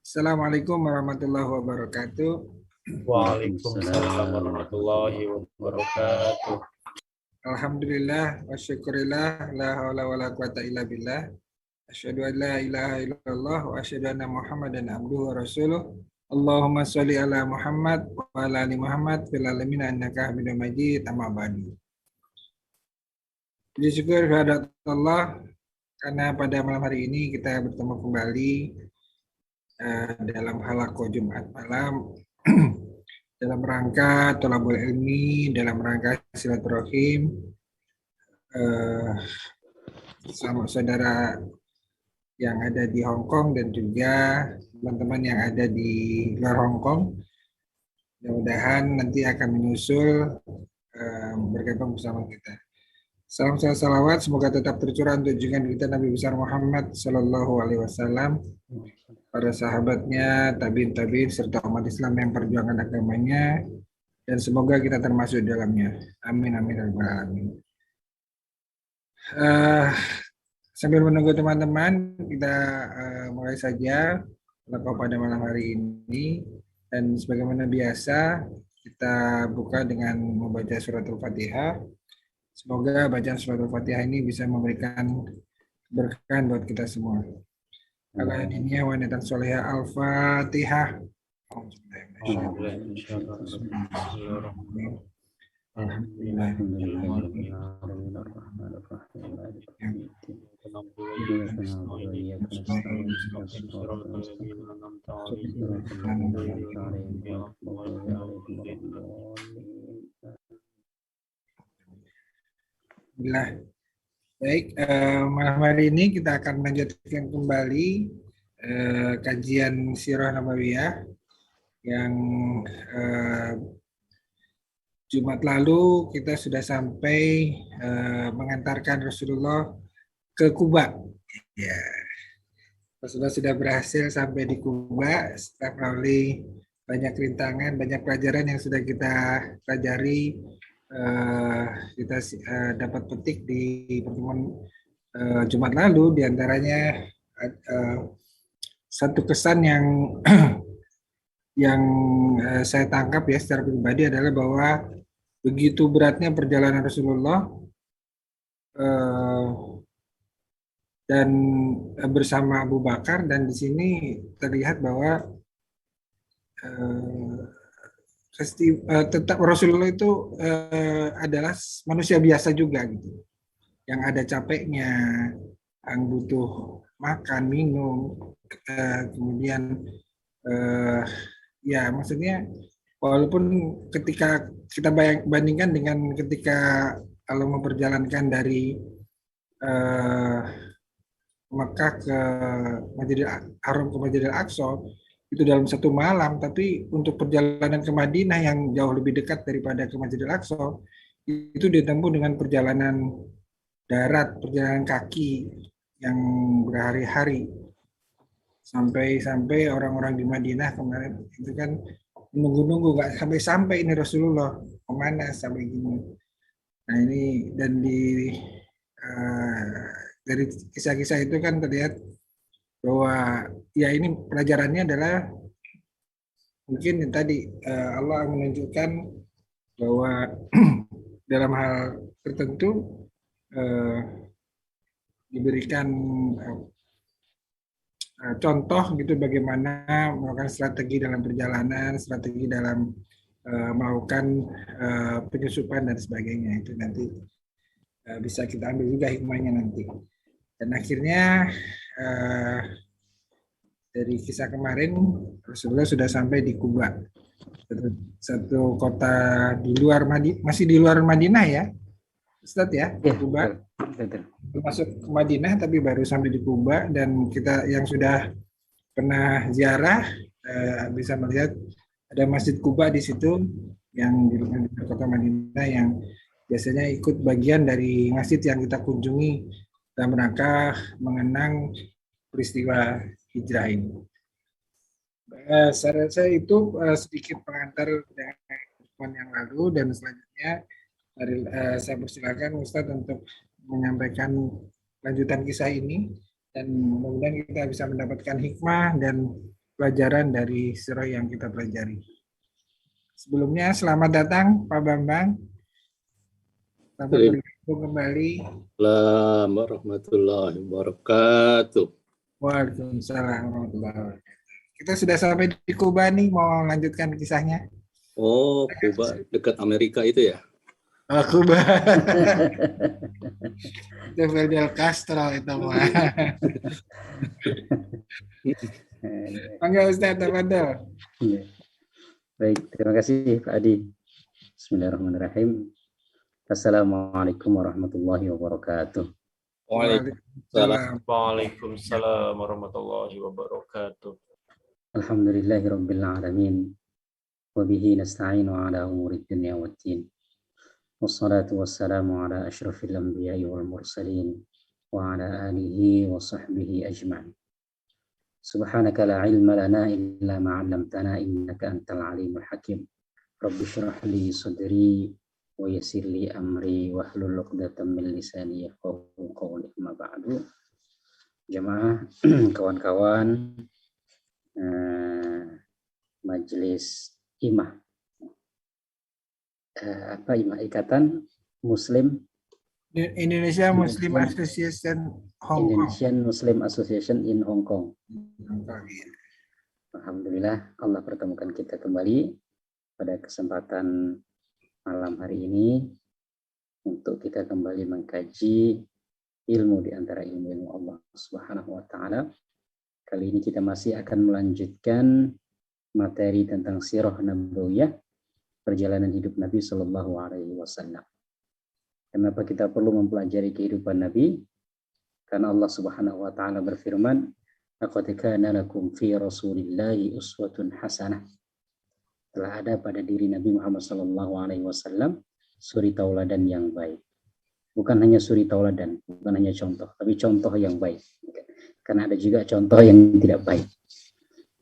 Assalamualaikum warahmatullahi wabarakatuh. Waalaikumsalam warahmatullahi wabarakatuh. Alhamdulillah wa syukurillah la haula wala quwata illa billah. Asyhadu an la ilaha illallah wa asyhadu anna Muhammadan abduhu wa rasuluh. Allahumma sholli ala Muhammad wa ala ali Muhammad fil alamin innaka Hamidum Majid. Amma ba'du. Puji syukur kehadirat Allah karena pada malam hari ini kita bertemu kembali dalam halaqah Jumat malam dalam rangka thalabul ilmi, dalam rangka silaturahim sama saudara yang ada di Hong Kong dan juga teman-teman yang ada di luar Hong Kong. Mudah-mudahan nanti akan menyusul bergabung bersama kita. Salam salawat semoga tetap tercurah untuk junjungan kita Nabi besar Muhammad Sallallahu Alaihi Wasallam, para sahabatnya, tabiin serta umat Islam yang perjuangan agamanya, dan semoga kita termasuk dalamnya. Amin amin ya rabbal alamin. Sambil menunggu teman-teman, kita mulai saja pada malam hari ini, dan sebagaimana biasa kita buka dengan membaca surat Al-Fatihah. Semoga bacaan surat Al-Fatihah ini bisa memberikan keberkahan buat kita semua. Ala diniyah wa niatan solehah Al-Fatihah. Baik, malam hari ini kita akan melanjutkan kembali kajian Sirah Nabawiyah yang Jumat lalu kita sudah sampai mengantarkan Rasulullah ke Kuba. Ya, Rasulullah sudah berhasil sampai di Kuba setelah melalui banyak rintangan, banyak pelajaran yang sudah kita pelajari. Kita dapat petik di pertemuan Jumat lalu, diantaranya satu kesan yang saya tangkap ya secara pribadi adalah bahwa begitu beratnya perjalanan Rasulullah dan bersama Abu Bakar, dan di sini terlihat bahwa tetap Rasulullah itu adalah manusia biasa juga gitu, yang ada capeknya, yang butuh makan, minum, kemudian ya maksudnya walaupun ketika kita bandingkan dengan ketika kalau memperjalankan dari Mekah ke Masjidil Haram ke Masjidil Aqsa itu dalam satu malam, tapi untuk perjalanan ke Madinah yang jauh lebih dekat daripada ke Masjidil Aqsa itu ditempuh dengan perjalanan darat, perjalanan kaki yang berhari-hari, sampai orang-orang di Madinah kemarin itu kan menunggu-nunggu nggak sampai ini Rasulullah kemana sampai gini. Nah ini dan dari kisah-kisah itu kan terlihat bahwa ya ini pelajarannya adalah mungkin yang tadi Allah menunjukkan bahwa dalam hal tertentu diberikan contoh gitu bagaimana melakukan strategi dalam perjalanan, strategi dalam melakukan penyusupan dan sebagainya. Itu nanti bisa kita ambil juga hikmahnya nanti. Dan akhirnya dari kisah kemarin Rasulullah sudah sampai di Kuba, satu kota di luar masih di luar Madinah ya, Ustaz ya, Kuba. Masuk ke Madinah tapi baru sampai di Kuba, dan kita yang sudah pernah ziarah bisa melihat ada Masjid Kuba di situ yang di kota Madinah yang biasanya ikut bagian dari masjid yang kita kunjungi dalam rangka mengenang peristiwa hijrah ini. Saya itu sedikit pengantar dengan pertemuan yang lalu, dan selanjutnya saya persilakan Ustadz untuk menyampaikan lanjutan kisah ini Dan mudah-mudahan kita bisa mendapatkan hikmah dan pelajaran dari surah yang kita pelajari. Sebelumnya selamat datang Pak Bambang. Selamat bergabung kembali. Assalamualaikum warahmatullahi wabarakatuh. Waalaikumsalam warahmatullahi wabarakatuh. Kita sudah sampai di Kuba nih, mau lanjutkan kisahnya. Oh, Kuba dekat Amerika itu ya? Oh, Kuba. Itu Fidel Castro itu mah. Enggak Ustaz, tafadhol. Iya. Baik, terima kasih Pak Adi. Bismillahirrahmanirrahim. Assalamualaikum warahmatullahi wabarakatuh. Waalaikumsalam warahmatullahi wabarakatuh. Alhamdulillahirabbil alamin. Wa bihi nasta'inu ala umuri dunya waddin. Wassalatu wassalamu ala asyrafil anbiya'i wal mursalin wa ala alihi wa sahbihi ajma'in. Subhanaka la ilma lana illa ma 'allamtana innaka antal alimul hakim. Rabbi shrah li sadri wa yassir li amri wahlul 'uqdatam min lisani yafqahu qawli. Amma ba'du. Jamaah, kawan-kawan majelis IMAH, Ikatan Muslim Indonesia Muslim Association Hong Kong. Indonesian Muslim Association in Hong Kong. Alhamdulillah Allah pertemukan kita kembali pada kesempatan malam hari ini untuk kita kembali mengkaji ilmu di antara ilmu Allah Subhanahu wa taala. Kali ini kita masih akan melanjutkan materi tentang sirah nabawiyah, perjalanan hidup Nabi Shallallahu alaihi wasallam. Kenapa kita perlu mempelajari kehidupan Nabi? Karena Allah Subhanahu wa taala berfirman, "Laqad kana lakum fi Rasulillahi uswatun hasanah." Telah ada pada diri Nabi Muhammad sallallahu alaihi wasallam suri tauladan yang baik. Bukan hanya suri tauladan, bukan hanya contoh, tapi contoh yang baik. Karena ada juga contoh yang tidak baik.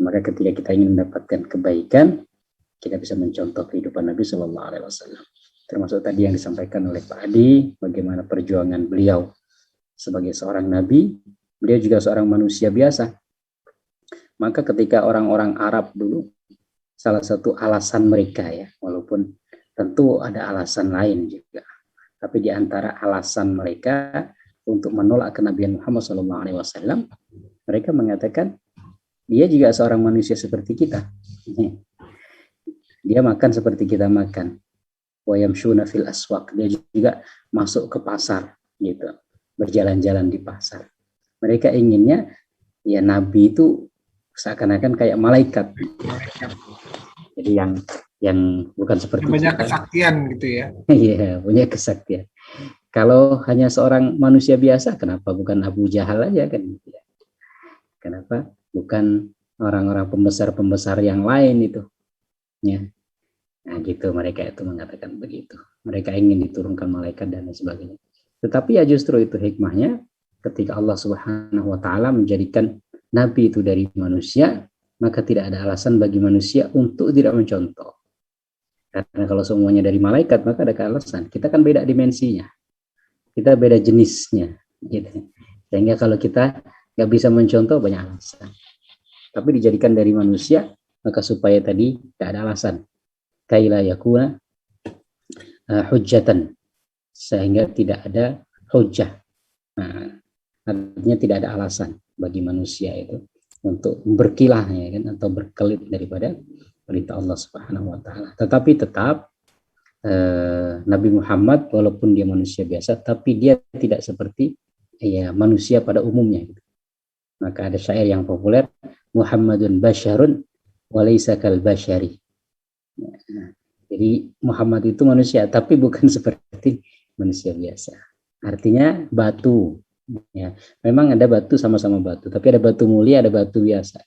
Maka ketika kita ingin mendapatkan kebaikan, kita bisa mencontoh kehidupan Nabi sallallahu alaihi wasallam. Termasuk tadi yang disampaikan oleh Pak Adi, bagaimana perjuangan beliau sebagai seorang nabi, beliau juga seorang manusia biasa. Maka ketika orang-orang Arab dulu, salah satu alasan mereka ya, walaupun tentu ada alasan lain juga, tapi di antara alasan mereka untuk menolak kenabian Muhammad SAW, mereka mengatakan dia juga seorang manusia seperti kita. Dia makan seperti kita makan. Wa yamshuna fil aswaq, dia juga masuk ke pasar gitu, berjalan-jalan di pasar. Mereka inginnya ya nabi itu seakan-akan kayak malaikat. Jadi yang bukan seperti banyak kesaktian gitu ya. Iya, punya kesaktian. Kalau hanya seorang manusia biasa, kenapa bukan Abu Jahal aja kan? Kenapa bukan orang-orang pembesar-pembesar yang lain itu? Ya. Nah, gitu mereka itu mengatakan begitu. Mereka ingin diturunkan malaikat dan lain sebagainya. Tetapi ya justru itu hikmahnya ketika Allah Subhanahu wa taala menjadikan nabi itu dari manusia, maka tidak ada alasan bagi manusia untuk tidak mencontoh. Karena kalau semuanya dari malaikat, maka ada alasan. Kita kan beda dimensinya. Kita beda jenisnya gitu. Sehingga kalau kita nggak bisa mencontoh banyak alasan. Tapi dijadikan dari manusia, maka supaya tadi tidak ada alasan. Kaila yakuna hujjatan, sehingga tidak ada hujjah. Nah, artinya tidak ada alasan bagi manusia itu untuk berkilah ya kan, atau berkelit daripada perintah Allah Subhanahu wa taala. Tetapi tetap Nabi Muhammad walaupun dia manusia biasa, tapi dia tidak seperti ya manusia pada umumnya gitu. Maka ada syair yang populer, Muhammadun basyarun wa laysa kal basyari. Jadi Muhammad itu manusia tapi bukan seperti manusia biasa. Artinya batu ya. Memang ada batu sama-sama batu, tapi ada batu mulia, ada batu biasa.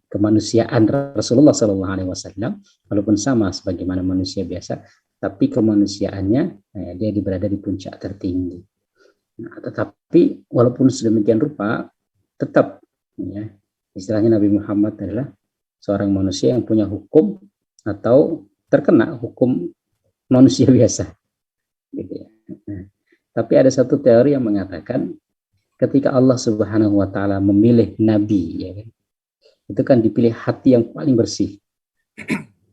Kemanusiaan Rasulullah SAW walaupun sama sebagaimana manusia biasa, tapi kemanusiaannya dia berada di puncak tertinggi. Nah, tetapi walaupun sedemikian rupa, tetap ya, istilahnya Nabi Muhammad adalah seorang manusia yang punya hukum atau terkena hukum manusia biasa gitu ya. Nah, tapi ada satu teori yang mengatakan ketika Allah Subhanahu wa taala memilih nabi, ya kan? Itu kan dipilih hati yang paling bersih.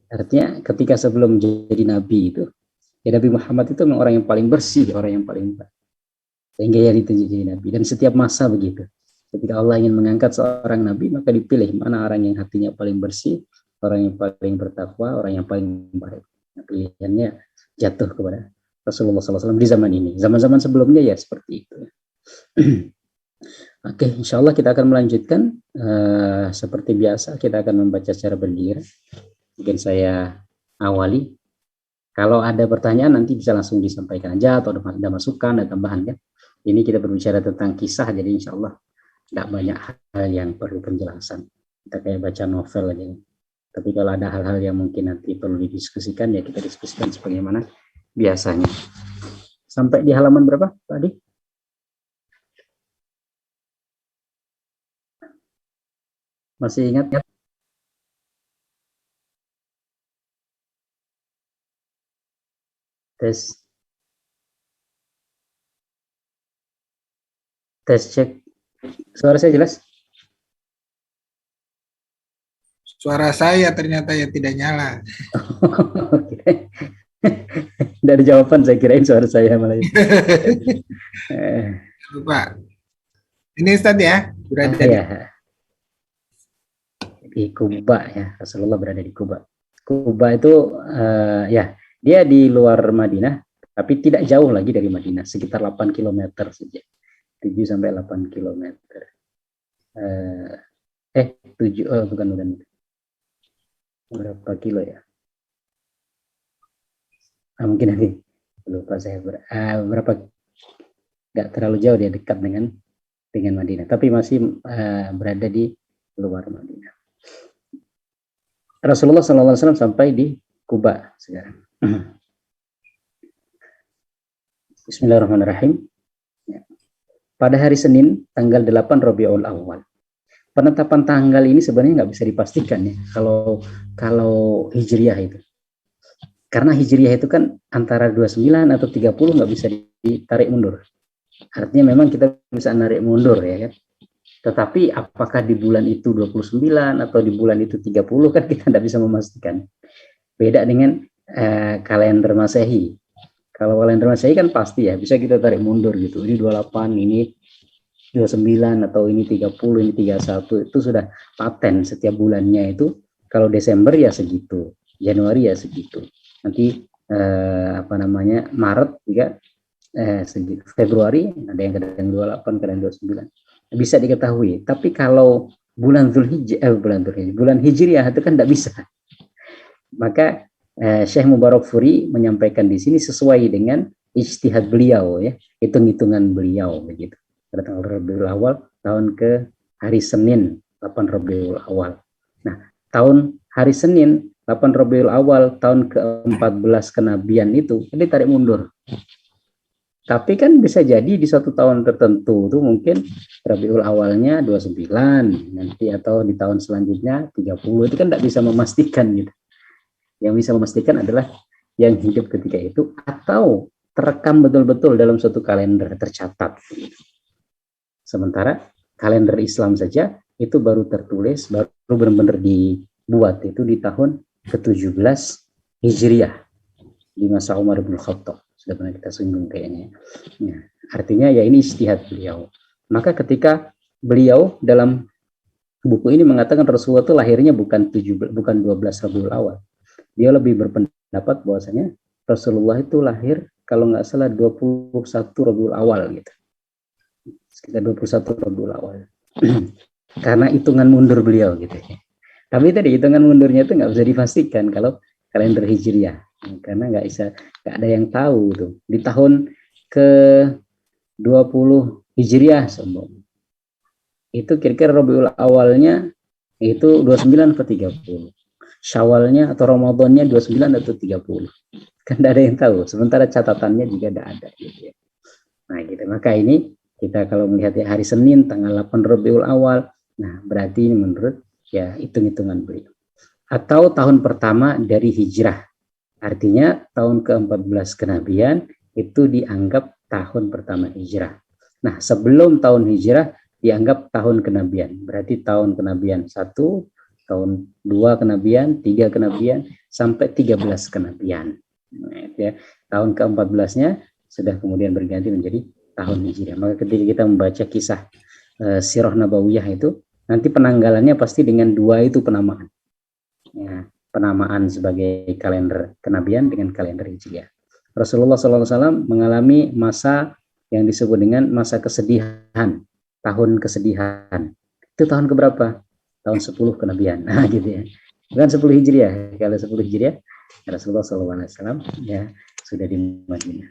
Artinya ketika sebelum jadi nabi itu, ya Nabi Muhammad itu memang orang yang paling bersih, orang yang paling baik. Sehingga ya ditunjuk jadi nabi. Dan setiap masa begitu. Ketika Allah ingin mengangkat seorang nabi, maka dipilih mana orang yang hatinya paling bersih, orang yang paling bertakwa, orang yang paling baik. Nah, pilihannya jatuh kepada Rasulullah SAW di zaman ini. Zaman-zaman sebelumnya ya seperti itu. Oke, insya Allah kita akan melanjutkan. Seperti biasa, kita akan membaca secara bergiliran. Mungkin saya awali. Kalau ada pertanyaan nanti bisa langsung disampaikan aja, atau ada masukan, ada tambahan ya. Ini kita berbicara tentang kisah, jadi insya Allah tidak banyak hal yang perlu penjelasan. Kita kayak baca novel aja. Tapi kalau ada hal-hal yang mungkin nanti perlu didiskusikan, ya kita diskusikan sebagaimana biasanya. Sampai di halaman berapa tadi? Masih ingat ya? Tes cek. Suara saya jelas? Suara saya ternyata ya tidak nyala. Dari jawaban saya kirain suara saya malah. Lupa. Ini Ustaz ya, berada di Kuba ya. Rasulullah berada di Kuba. Kuba itu ya dia di luar Madinah, tapi tidak jauh lagi dari Madinah, sekitar 8 km saja. 7 sampai 8 km. 7 bukan berapa kilo ya? Mungkin nanti lupa saya berapa, nggak terlalu jauh, dia dekat dengan Madinah, tapi masih berada di luar Madinah. Rasulullah SAW sampai di Kuba sekarang. Bismillahirrahmanirrahim. Pada hari Senin, tanggal 8 Rabiul Awal. Penetapan tanggal ini sebenarnya nggak bisa dipastikan ya, kalau Hijriah itu. Karena Hijriah itu kan antara 29 atau 30 nggak bisa ditarik mundur. Artinya memang kita bisa narik mundur ya kan. Tetapi apakah di bulan itu 29 atau di bulan itu 30 kan kita tidak bisa memastikan. Beda dengan kalender Masehi. Kalau kalender Masehi kan pasti ya, bisa kita tarik mundur gitu. Ini 28, ini 29, atau ini 30, ini 31. Itu sudah paten setiap bulannya itu. Kalau Desember ya segitu, Januari ya segitu. Nanti Maret juga segitu. Februari ada yang kadang 28, kadang 29. Bisa diketahui. Tapi kalau bulan Hijriah itu kan tidak bisa. Maka Syekh Mubarakfuri menyampaikan di sini sesuai dengan ijtihad beliau ya, hitung-hitungan beliau begitu. Pada tanggal Rabiul Awal tahun ke hari Senin 8 Rabiul Awal. Nah, tahun hari Senin 8 Rabiul Awal tahun ke-14 kenabian itu ditarik mundur. Tapi kan bisa jadi di suatu tahun tertentu itu mungkin Rabiul Awalnya 29 nanti, atau di tahun selanjutnya 30. Itu kan tidak bisa memastikan gitu. Yang bisa memastikan adalah yang hidup ketika itu atau terekam betul-betul dalam suatu kalender tercatat. Sementara kalender Islam saja itu baru tertulis, baru benar-benar dibuat itu di tahun ke-17 Hijriah di masa Umar bin Khattab. Sudah pernah kita singgung kayaknya. Nah, artinya ya ini ijtihad beliau. Maka ketika beliau dalam buku ini mengatakan Rasulullah itu lahirnya bukan 12 Rabiul Awal. Dia lebih berpendapat bahwasanya Rasulullah itu lahir kalau nggak salah 21 Rabiul Awal gitu. Sekitar 21 Rabiul Awal. Karena hitungan mundur beliau gitu ya. Tapi tadi hitungan mundurnya itu nggak bisa dipastikan kalau kalender Hijriah. Karena nggak ada yang tahu tuh. Di tahun ke-20 Hijriah itu kira-kira Rabiul Awalnya itu 29 ke 30. Syawalnya atau Ramadannya 29 atau 30. Kan tidak ada yang tahu. Sementara catatannya juga tidak ada gitu ya. Nah gitu. Maka ini kita kalau melihat ya hari Senin tanggal 8 Rabiul Awal, nah berarti ini menurut ya hitung-hitungan beliau. Atau tahun pertama dari hijrah. Artinya tahun ke-14 kenabian itu dianggap tahun pertama hijrah. Nah, sebelum tahun hijrah dianggap tahun kenabian. Berarti tahun kenabian 1, tahun 2 kenabian, 3 kenabian, sampai 13 kenabian. Nah, itu ya. Tahun ke-14-nya sudah kemudian berganti menjadi tahun hijriah. Maka ketika kita membaca kisah Sirah Nabawiyah itu, nanti penanggalannya pasti dengan 2 itu penamaan. Ya, penamaan sebagai kalender kenabian dengan kalender hijriah. Rasulullah SAW mengalami masa yang disebut dengan masa kesedihan, tahun kesedihan. Itu tahun keberapa? Tahun 10 kenabian. Nah, gitu ya. Bukan 10 hijriah. Kalau 10 hijriah, Rasulullah SAW ya sudah di Madinah.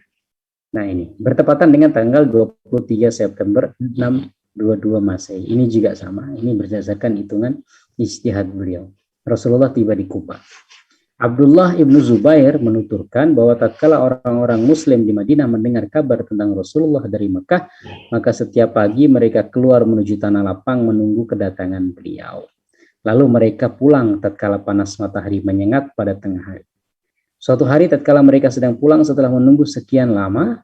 Nah, ini bertepatan dengan tanggal 23 September 622 Masehi. Ini juga sama. Ini berdasarkan hitungan ijtihad beliau. Rasulullah tiba di Kuba. Abdullah ibnu Zubair menuturkan bahwa tatkala orang-orang Muslim di Madinah mendengar kabar tentang Rasulullah dari Mekah, maka setiap pagi mereka keluar menuju tanah lapang menunggu kedatangan beliau. Lalu mereka pulang tatkala panas matahari menyengat pada tengah hari. Suatu hari tatkala mereka sedang pulang setelah menunggu sekian lama,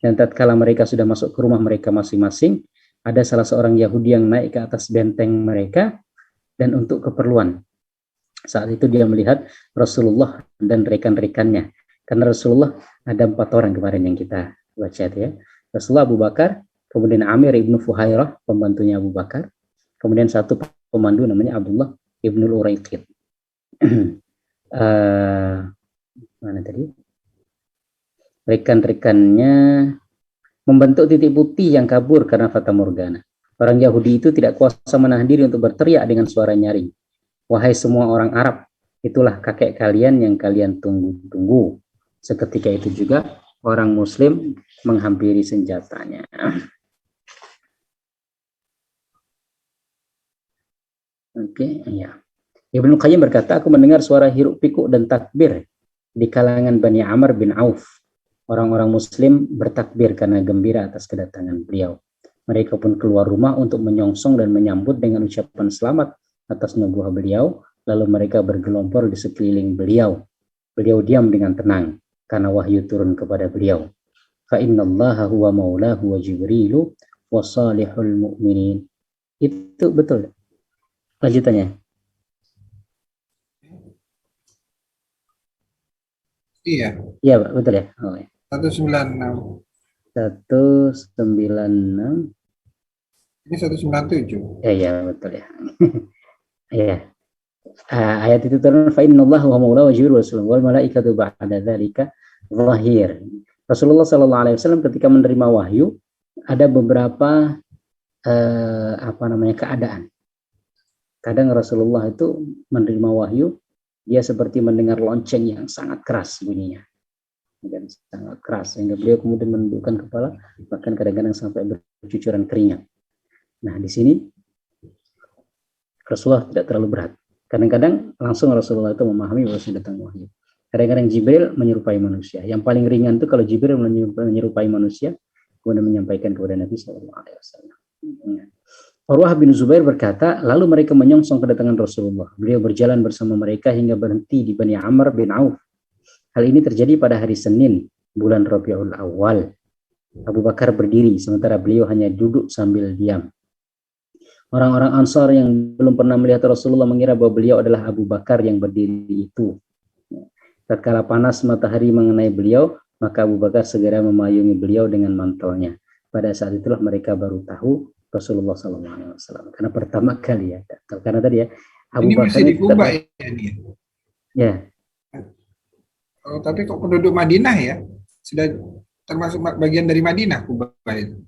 dan tatkala mereka sudah masuk ke rumah mereka masing-masing, ada salah seorang Yahudi yang naik ke atas benteng mereka dan untuk keperluan. Saat itu dia melihat Rasulullah dan rekan-rekannya. Karena Rasulullah ada 4 orang kemarin yang kita baca ya. Rasulullah, Abu Bakar, kemudian Amir ibnu Fuhairah, pembantunya Abu Bakar, kemudian satu pemandu namanya Abdullah ibnu Uraiqid. Mana tadi? Rekan-rekannya membentuk titik putih yang kabur karena fata morgana. Orang Yahudi itu tidak kuasa menahan diri untuk berteriak dengan suara nyaring. Wahai semua orang Arab, itulah kakek kalian yang kalian tunggu-tunggu. Seketika itu juga orang Muslim menghampiri senjatanya. Oke, ya. Ibnu Qayyim berkata, aku mendengar suara hiruk pikuk dan takbir di kalangan Bani Amr bin Auf. Orang-orang Muslim bertakbir karena gembira atas kedatangan beliau. Mereka pun keluar rumah untuk menyongsong dan menyambut dengan ucapan selamat atas nubuah beliau, lalu mereka bergelompol di sekeliling beliau. Beliau diam dengan tenang karena wahyu turun kepada beliau. Fa innallaha huwa maulahu wa jibrilu wa salihul mu'minin. Itu betul. Lanjutannya. Iya. Iya, betul ya. Oh, ya. 196. 196. Ini 197. Ya, betul ya. Ya. Ayat itu turun fa innallaha huwa maulahu wa jibril wal malaikatu ba'da dzalika zahir. Rasulullah sallallahu alaihi wasallam ketika menerima wahyu ada beberapa keadaan. Kadang Rasulullah itu menerima wahyu dia seperti mendengar lonceng yang sangat keras bunyinya. Dan sangat keras sehingga beliau kemudian menundukkan kepala, bahkan kadang-kadang sampai bercucuran keringat. Nah, di sini Rasulullah tidak terlalu berat. Kadang-kadang langsung Rasulullah itu memahami bahwa sudah datang wahyu. Kadang-kadang Jibril menyerupai manusia. Yang paling ringan itu kalau Jibril menyerupai manusia, kemudian menyampaikan kepada Nabi SAW. Urwah bin Zubair berkata, lalu mereka menyongsong kedatangan Rasulullah. Beliau berjalan bersama mereka hingga berhenti di Bani Amr bin Auf. Hal ini terjadi pada hari Senin, bulan Rabiul Awal. Abu Bakar berdiri, sementara beliau hanya duduk sambil diam. Orang-orang Ansar yang belum pernah melihat Rasulullah mengira bahwa beliau adalah Abu Bakar yang berdiri itu. Tatkala panas matahari mengenai beliau, maka Abu Bakar segera memayungi beliau dengan mantelnya. Pada saat itulah mereka baru tahu Rasulullah SAW. Karena pertama kali ya. Karena tadi ya, Abu ini Bakar masih di Kuba ya? Ya. Oh, tapi kok penduduk Madinah ya? Sudah termasuk bagian dari Madinah Kuba itu?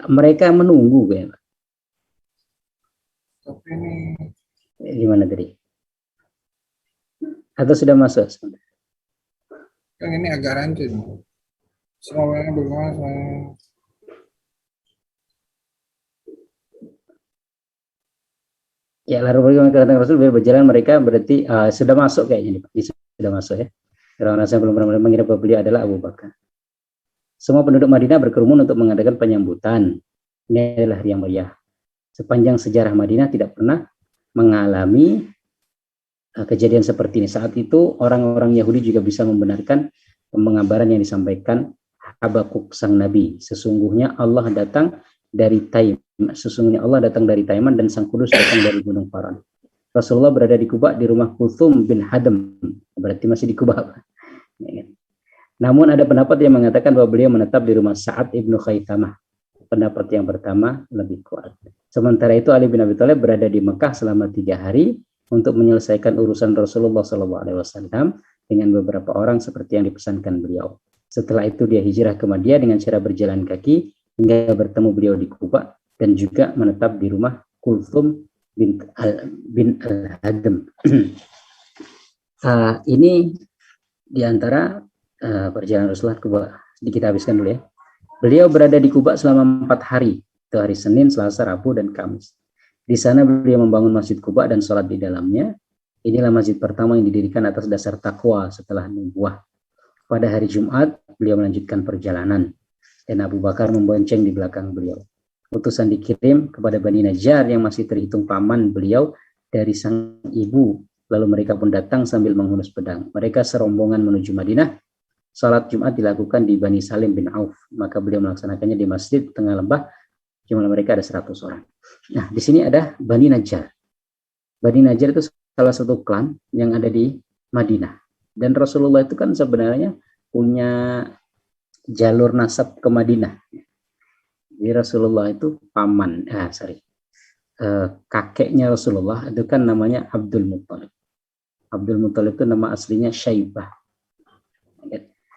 Mereka menunggu ya. Tapi ini gimana tadi? Atau sudah masuk? kan ini agak rancu. Semuanya bagaimana? Ya, lalu bagaimana kedatangan Rasul berjalan mereka berarti sudah masuk kayaknya nih, Pak. Sudah masuk ya. Orang-orang yang belum pernah mengira bahwa beliau adalah Abu Bakar. Semua penduduk Madinah berkerumun untuk mengadakan penyambutan. Ini adalah hari yang mulia. Sepanjang sejarah Madinah tidak pernah mengalami kejadian seperti ini. Saat itu orang-orang Yahudi juga bisa membenarkan pengabaran yang disampaikan Habakuk sang nabi, sesungguhnya Allah datang dari Taim, sesungguhnya Allah datang dari Taiman dan Sang Kudus datang dari Gunung Paran. Rasulullah berada di Kuba di rumah Kulthum bin Hadam, berarti masih di Kuba. Namun ada pendapat yang mengatakan bahwa beliau menetap di rumah Sa'ad ibnu Khaitamah. Pendapat yang pertama lebih kuat. Sementara itu Ali bin Abi Thalib berada di Mekah selama 3 hari untuk menyelesaikan urusan Rasulullah SAW dengan beberapa orang seperti yang dipesankan beliau. Setelah itu dia hijrah ke Madinah dengan cara berjalan kaki hingga bertemu beliau di Kuba dan juga menetap di rumah Kulthum bin Al-Hadam. Ini diantara perjalanan Rasulullah ke Kuba. Kita habiskan dulu ya. Beliau berada di Kuba selama 4 hari, itu hari Senin, Selasa, Rabu, dan Kamis. Di sana beliau membangun Masjid Kuba dan sholat di dalamnya. Inilah masjid pertama yang didirikan atas dasar takwa setelah nubuah. Pada hari Jumat, beliau melanjutkan perjalanan dan Abu Bakar membonceng di belakang beliau. Utusan dikirim kepada Bani Najjar yang masih terhitung paman beliau dari sang ibu. Lalu mereka pun datang sambil menghunus pedang. Mereka serombongan menuju Madinah. Salat Jumat dilakukan di Bani Salim bin Auf. Maka beliau melaksanakannya di masjid tengah lembah. Jumlah mereka ada 100 orang. Nah, di sini ada Bani Najjar. Bani Najjar itu salah satu klan yang ada di Madinah. Dan Rasulullah itu kan sebenarnya punya jalur nasab ke Madinah. Jadi Rasulullah itu kakeknya Rasulullah itu kan namanya Abdul Muttalib. Abdul Muttalib itu nama aslinya Syaibah.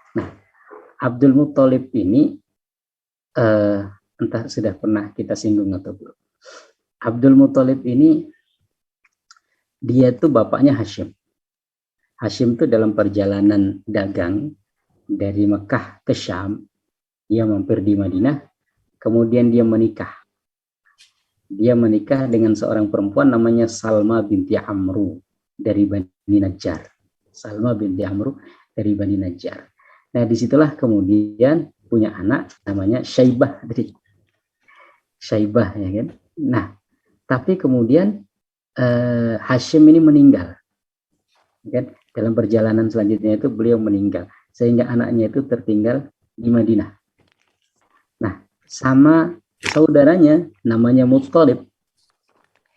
Nah, Abdul Muttalib ini entah sudah pernah kita singgung atau belum. Abdul Muttalib ini dia itu bapaknya Hashim. Hashim itu dalam perjalanan dagang dari Mekah ke Syam, dia mampir di Madinah, kemudian dia menikah. Dia menikah dengan seorang perempuan namanya Salma binti Amru dari Bani Najjar. Salma binti Amru dari Bani Najjar. Nah, disitulah kemudian punya anak namanya Syaibah. Syaibah, ya kan? Nah, tapi kemudian Hashim ini meninggal. Kan? Dalam perjalanan selanjutnya itu beliau meninggal sehingga anaknya itu tertinggal di Madinah. Nah, sama saudaranya namanya Muttalib.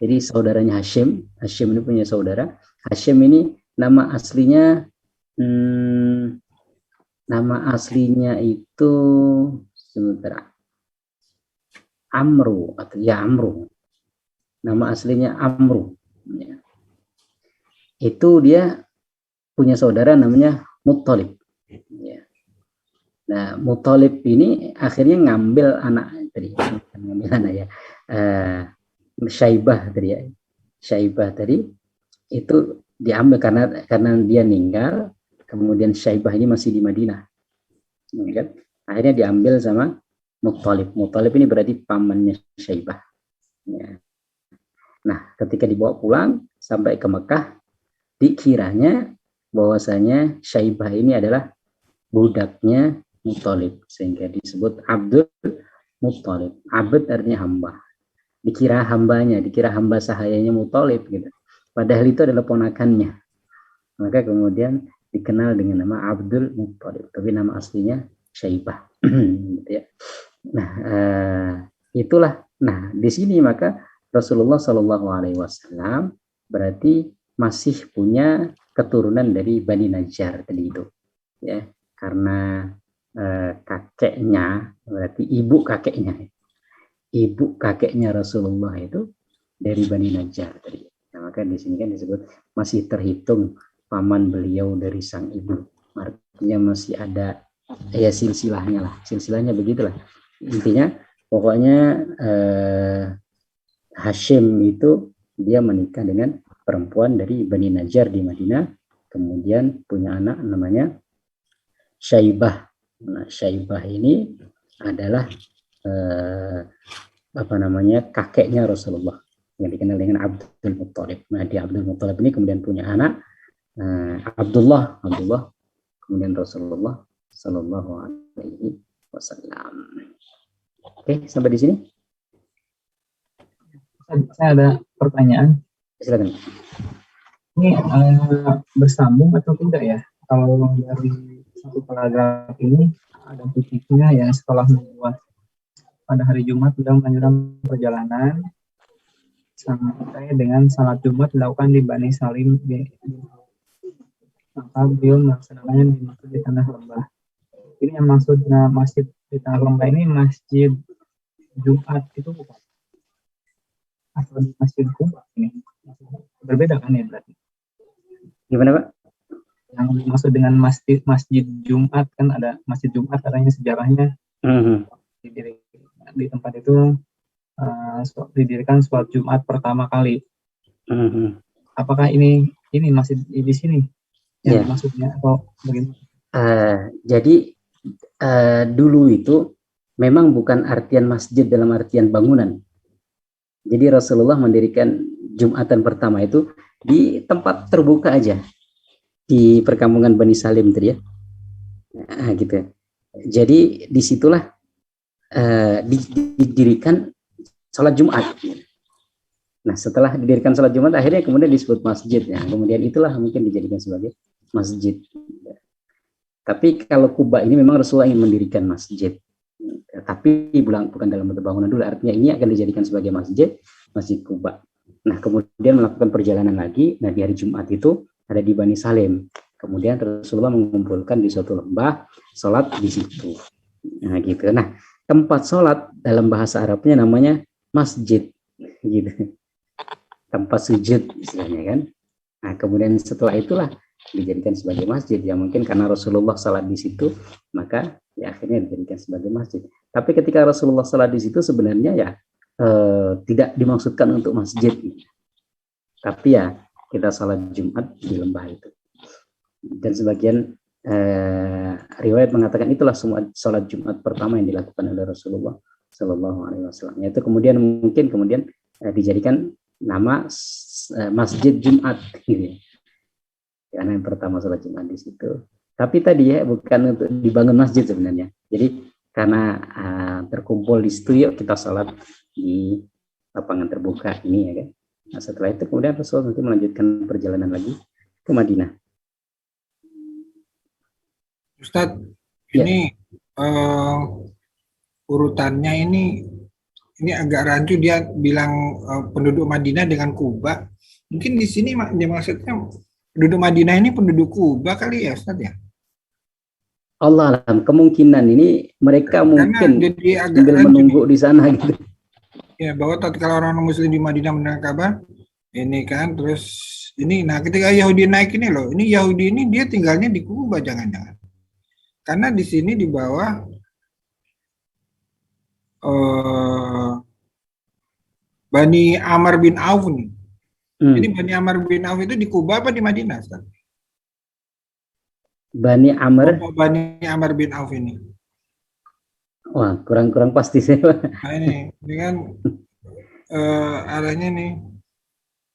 Jadi saudaranya Hashim. Hashim ini punya saudara. Hashim ini nama aslinya itu sebentar. Amru atau ya Amru. Nama aslinya Amru. Ya. Itu dia punya saudara namanya Muttalib. Ya. Nah, Muttalib ini akhirnya ngambil anak tadi, Syaibah tadi ya. Syaibah tadi itu diambil karena dia meninggal, kemudian Syaibah ini masih di Madinah. Ya. Akhirnya diambil sama Muttalib. Muttalib ini berarti pamannya Syaibah. Ya. Nah, ketika dibawa pulang sampai ke Mekah, dikiranya bahwasanya Syaibah ini adalah budaknya Muttalib sehingga disebut Abdul Muttalib. Abd artinya hamba. Dikira hambanya, dikira hamba sahayanya Muttalib gitu. Padahal itu adalah ponakannya. Maka kemudian dikenal dengan nama Abdul Muttalib, tapi nama aslinya Syaibah. Gitu ya. Nah, itulah. Nah, di sini maka Rasulullah SAW berarti masih punya keturunan dari Bani Najjar tadi itu, ya, karena kakeknya berarti ibu kakeknya Rasulullah itu dari Bani Najjar tadi. Nah, maka di sini kan disebut masih terhitung paman beliau dari sang ibu, artinya masih ada ya silsilahnya begitulah intinya. Pokoknya Hashim itu dia menikah dengan perempuan dari Bani Najjar di Madinah, kemudian punya anak namanya Syaibah. Nah, Syaibah ini adalah kakeknya Rasulullah yang dikenal dengan Abdul Muttalib. Nah, di Abdul Muttalib ini kemudian punya anak Abdullah, kemudian Rasulullah Sallallahu Alaihi Wasallam. Oke, sampai di sini. Saya ada pertanyaan. Silakan. Ini bersambung atau tidak ya? Kalau dari satu paragraf ini ada titiknya ya setelah membuat pada hari Jumat beliau melanjutkan perjalanan sampai dengan salat Jumat dilakukan di Bani Salim maka beliau melaksanakannya di masjid di Tanah Lembah. Ini yang maksudnya masjid di Tanah Lembah ini masjid Jumat itu bukan? Atau di masjid Kuba ini? Berbeda kan ya berarti? Gimana Pak? Yang dimaksud dengan masjid Jumat kan ada masjid Jumat katanya sejarahnya di tempat itu didirikan sholat Jumat pertama kali. Apakah ini masih di sini yang maksudnya atau bagaimana? Jadi dulu itu memang bukan artian masjid dalam artian bangunan. Jadi Rasulullah mendirikan Jumatan pertama itu di tempat terbuka aja di perkampungan Bani Salim tadi ya. Nah, gitu. Jadi disitulah didirikan sholat Jumat. Nah, setelah didirikan sholat Jumat, akhirnya kemudian disebut masjid. Ya. Kemudian itulah mungkin dijadikan sebagai masjid. Tapi kalau Kuba ini memang Rasulullah ingin mendirikan masjid. Tapi bukan dalam bentuk bangunan dulu. Artinya ini akan dijadikan sebagai masjid Kuba. Nah, kemudian melakukan perjalanan lagi. Nah, di hari Jumat itu ada di Bani Salim. Kemudian Rasulullah mengumpulkan di suatu lembah, sholat di situ. Nah, gitu. Nah, tempat sholat dalam bahasa Arabnya namanya masjid, gitu. Tempat sujud istilahnya kan. Nah, kemudian setelah itulah dijadikan sebagai masjid. Ya mungkin karena Rasulullah sholat di situ, maka ya akhirnya dijadikan sebagai masjid. Tapi ketika Rasulullah sholat di situ sebenarnya ya tidak dimaksudkan untuk masjid. Tapi ya kita sholat Jumat di lembah itu. Dan sebagian riwayat mengatakan itulah semua sholat Jumat pertama yang dilakukan oleh Rasulullah Shallallahu Alaihi Wasallam. Itu kemudian dijadikan nama Masjid Jumat, gitu. Karena yang pertama sholat Jumat di situ. Tapi tadi ya bukan untuk dibangun masjid sebenarnya. Jadi karena terkumpul di situ, yuk kita sholat di lapangan terbuka ini ya kan. Nah, setelah itu kemudian Rasul nanti melanjutkan perjalanan lagi ke Madinah. Ustadz, ini urutannya ini agak rancu, dia bilang penduduk Madinah dengan Kuba. Mungkin di sini maksudnya penduduk Madinah ini penduduk Kuba kali ya Ustadz ya? Allah alam, kemungkinan ini mereka Karena mungkin jadi agak sambil menunggu di sana gitu. Ya, bahwa tatkala orang Muslim di Madinah mendengar kabar ini kan, terus ini, nah ketika Yahudi naik ini loh, ini Yahudi ini dia tinggalnya di Kuba jangan-jangan. Karena di sini di bawah Bani Amr bin Auf nih. Jadi Bani Amr bin Auf itu di Kuba apa di Madinah, Ustaz? Bani Amr. Bani Amr bin Auf ini. Wah, kurang pasti sih. Nah ini kan arahnya nih.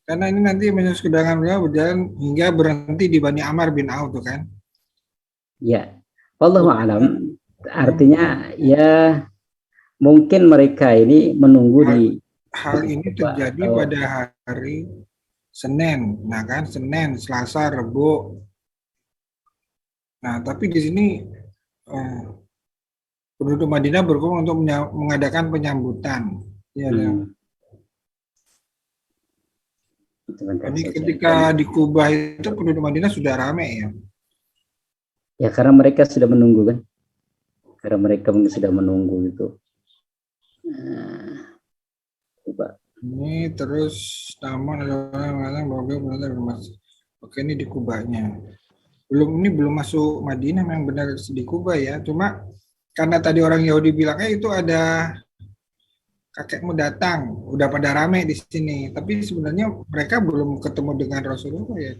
Karena ini nanti menyusul kedatangan beliau berjalan hingga berhenti di Bani Amr bin Auf tuh kan. Ya, wallahu a'lam. Artinya ya mungkin mereka ini menunggu hal ini terjadi pada hari Senin. Nah kan, Senin, Selasa, Rabu. Nah, tapi di sini penduduk Madinah berkumpul untuk mengadakan penyambutan. Ya, Ini ketika di Kuba itu penduduk Madinah sudah ramai ya. Ya karena mereka sudah menunggu kan. Karena mereka mungkin sudah menunggu itu. Kuba. Ini terus namun ada orang mengatakan bahwa beliau benar bermasuk. Oke, ini di Kubanya. Belum masuk Madinah, memang benar di Kuba ya. Cuma karena tadi orang Yahudi bilang itu ada kakekmu datang, udah pada rame di sini. Tapi sebenarnya mereka belum ketemu dengan Rasulullah ya.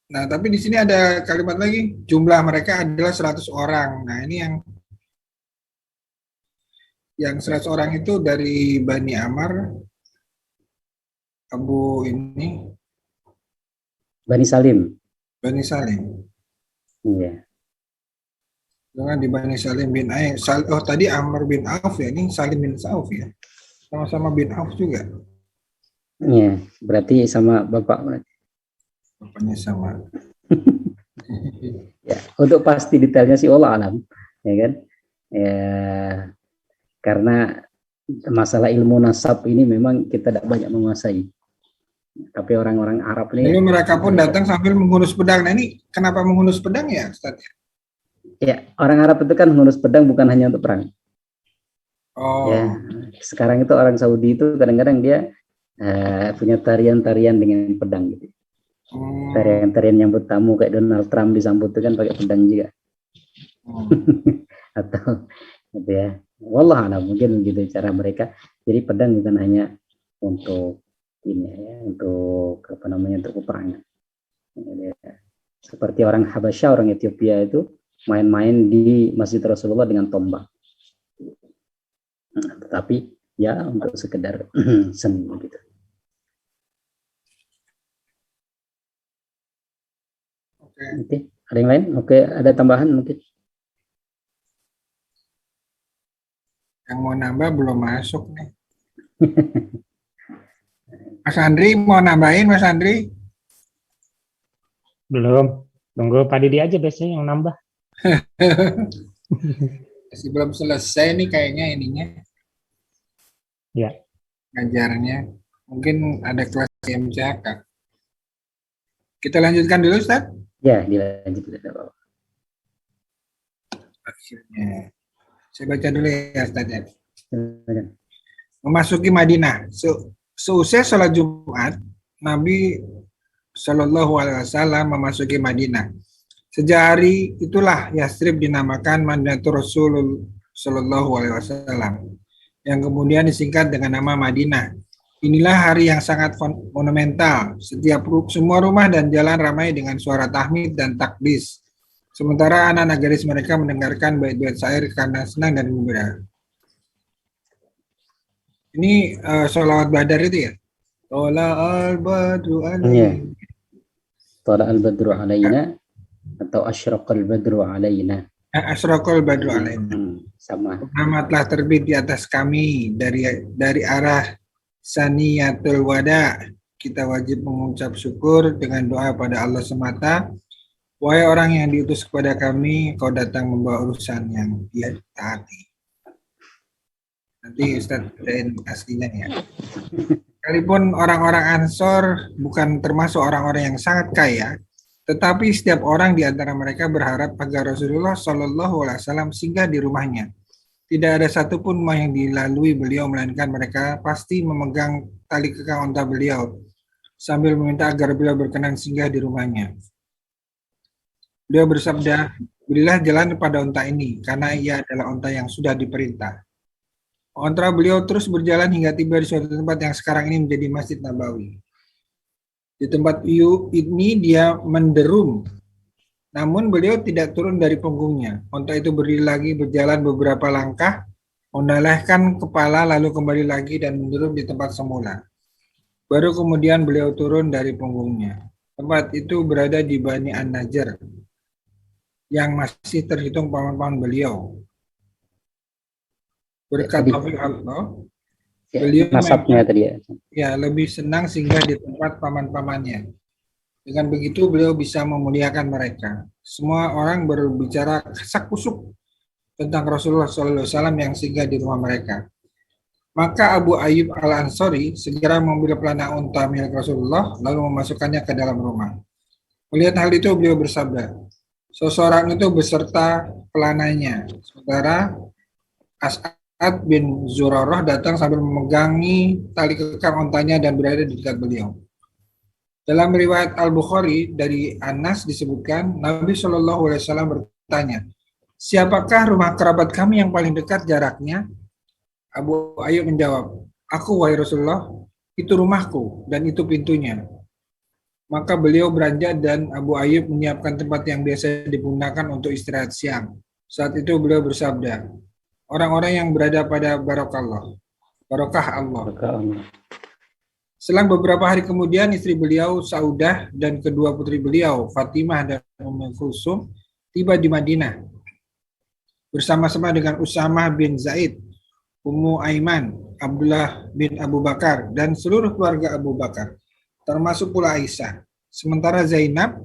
Nah, tapi di sini ada kalimat lagi, jumlah mereka adalah 100 orang. Nah, ini yang 100 orang itu dari Bani Amr, Bani Salim. Bani Salim. Iya. Dengan di Bani Salim bin Auf. Oh, tadi Amr bin Auf ya, ini Salim bin Auf ya. Sama-sama bin Auf juga. Iya, berarti sama bapak berarti. Bapaknya sama. Ya, untuk pasti detailnya sih Allah alam, ya kan? Ya, karena masalah ilmu nasab ini memang kita tidak banyak menguasai. Tapi orang-orang Arab ini, Lalu mereka pun datang sambil menghunus pedang. Nah ini kenapa menghunus pedang ya, Ustaz? ya orang Arab itu kan menghunus pedang bukan hanya untuk perang. Oh, Ya, sekarang itu orang Saudi itu kadang-kadang dia punya tarian-tarian dengan pedang gitu. Tarian-tarian nyambut tamu kayak Donald Trump disambut itu kan pakai pedang juga. Atau gitu ya. Wallah alam, mungkin begitu cara mereka. Jadi pedang bukan hanya untuk ini ya, untuk apa namanya, untuk peperangan. Ya, seperti orang Habasyah, orang Ethiopia itu main-main di Masjid Rasulullah dengan tombak. Tetapi ya untuk sekedar seni gitu. Oke, ada yang lain? Oke, ada tambahan mungkin? Yang mau nambah belum masuk nih. Mas Andri mau nambahin, Mas Andri? Belum. Tunggu Pak Didi aja biasanya yang nambah. Masih belum selesai nih kayaknya ininya. Ya. Ngajarnya. Mungkin ada kelas MCK. Kita lanjutkan dulu, Ustaz? Ya, dilanjut. Akhirnya. Saya baca dulu ya, Ustaz. Silakan. Memasuki Madinah. Seusai sholat Jumat, Nabi Shallallahu Alaihi Wasallam memasuki Madinah. Sejak hari itulah Yatsrib dinamakan Madinatul Rasul Shallallahu Alaihi Wasallam, yang kemudian disingkat dengan nama Madinah. Inilah hari yang sangat monumental. Semua rumah dan jalan ramai dengan suara tahmid dan takbis. Sementara anak-anak gadis mereka mendengarkan bait-bait syair karena senang dan gembira. Ini sholawat Badar itu ya? Tola al-badru alaina. Tola al-badru alaina atau asyraqal badru alaina. Asyraqal badru alaina. Sama. Pertama telah terbit di atas kami dari arah Saniyatul Wada. Kita wajib mengucap syukur dengan doa pada Allah semata. Wahai orang yang diutus kepada kami, kau datang membawa urusan yang dia taati. Nanti Ustaz bacain aslinya ya. Sekalipun orang-orang Ansor bukan termasuk orang-orang yang sangat kaya, tetapi setiap orang di antara mereka berharap agar Rasulullah Shallallahu Alaihi Wasallam singgah di rumahnya. Tidak ada satupun rumah yang dilalui beliau, melainkan mereka pasti memegang tali kekang unta beliau sambil meminta agar beliau berkenan singgah di rumahnya. Beliau bersabda, berilah jalan kepada unta ini, karena ia adalah unta yang sudah diperintah. Ontra beliau terus berjalan hingga tiba di suatu tempat yang sekarang ini menjadi Masjid Nabawi. Di tempat ini dia menderum, namun beliau tidak turun dari punggungnya. Onta itu berdiri lagi, berjalan beberapa langkah, menolehkan kepala lalu kembali lagi dan menderum di tempat semula. Baru kemudian beliau turun dari punggungnya. Tempat itu berada di Bani An-Najjar, yang masih terhitung paman-paman beliau. Berkat taufik Allah, beliau nasabnya tadi ya lebih senang singgah di tempat paman-pamannya. Dengan begitu beliau bisa memuliakan mereka. Semua orang berbicara kasak-kusuk tentang Rasulullah SAW yang singgah di rumah mereka. Maka Abu Ayyub Al-Ansari segera mengambil pelana unta milik Rasulullah lalu memasukkannya ke dalam rumah. Melihat hal itu beliau bersabda, seseorang itu beserta pelananya. Sementara As'ad bin Zurarah datang sambil memegangi tali kekang ontanya dan berada di dekat beliau. Dalam riwayat Al-Bukhari dari Anas disebutkan, Nabi Shallallahu Alaihi Wasallam bertanya, siapakah rumah kerabat kami yang paling dekat jaraknya? Abu Ayyub menjawab, aku wahai Rasulullah, itu rumahku dan itu pintunya. Maka beliau beranjak dan Abu Ayyub menyiapkan tempat yang biasa digunakan untuk istirahat siang. Saat itu beliau bersabda, orang-orang yang berada pada barokah Allah. Selang beberapa hari kemudian istri beliau Saudah dan kedua putri beliau Fatimah dan Ummu Kulsum tiba di Madinah bersama-sama dengan Usamah bin Zaid, Ummu Aiman, Abdullah bin Abu Bakar dan seluruh keluarga Abu Bakar, termasuk pula Aisyah. Sementara Zainab,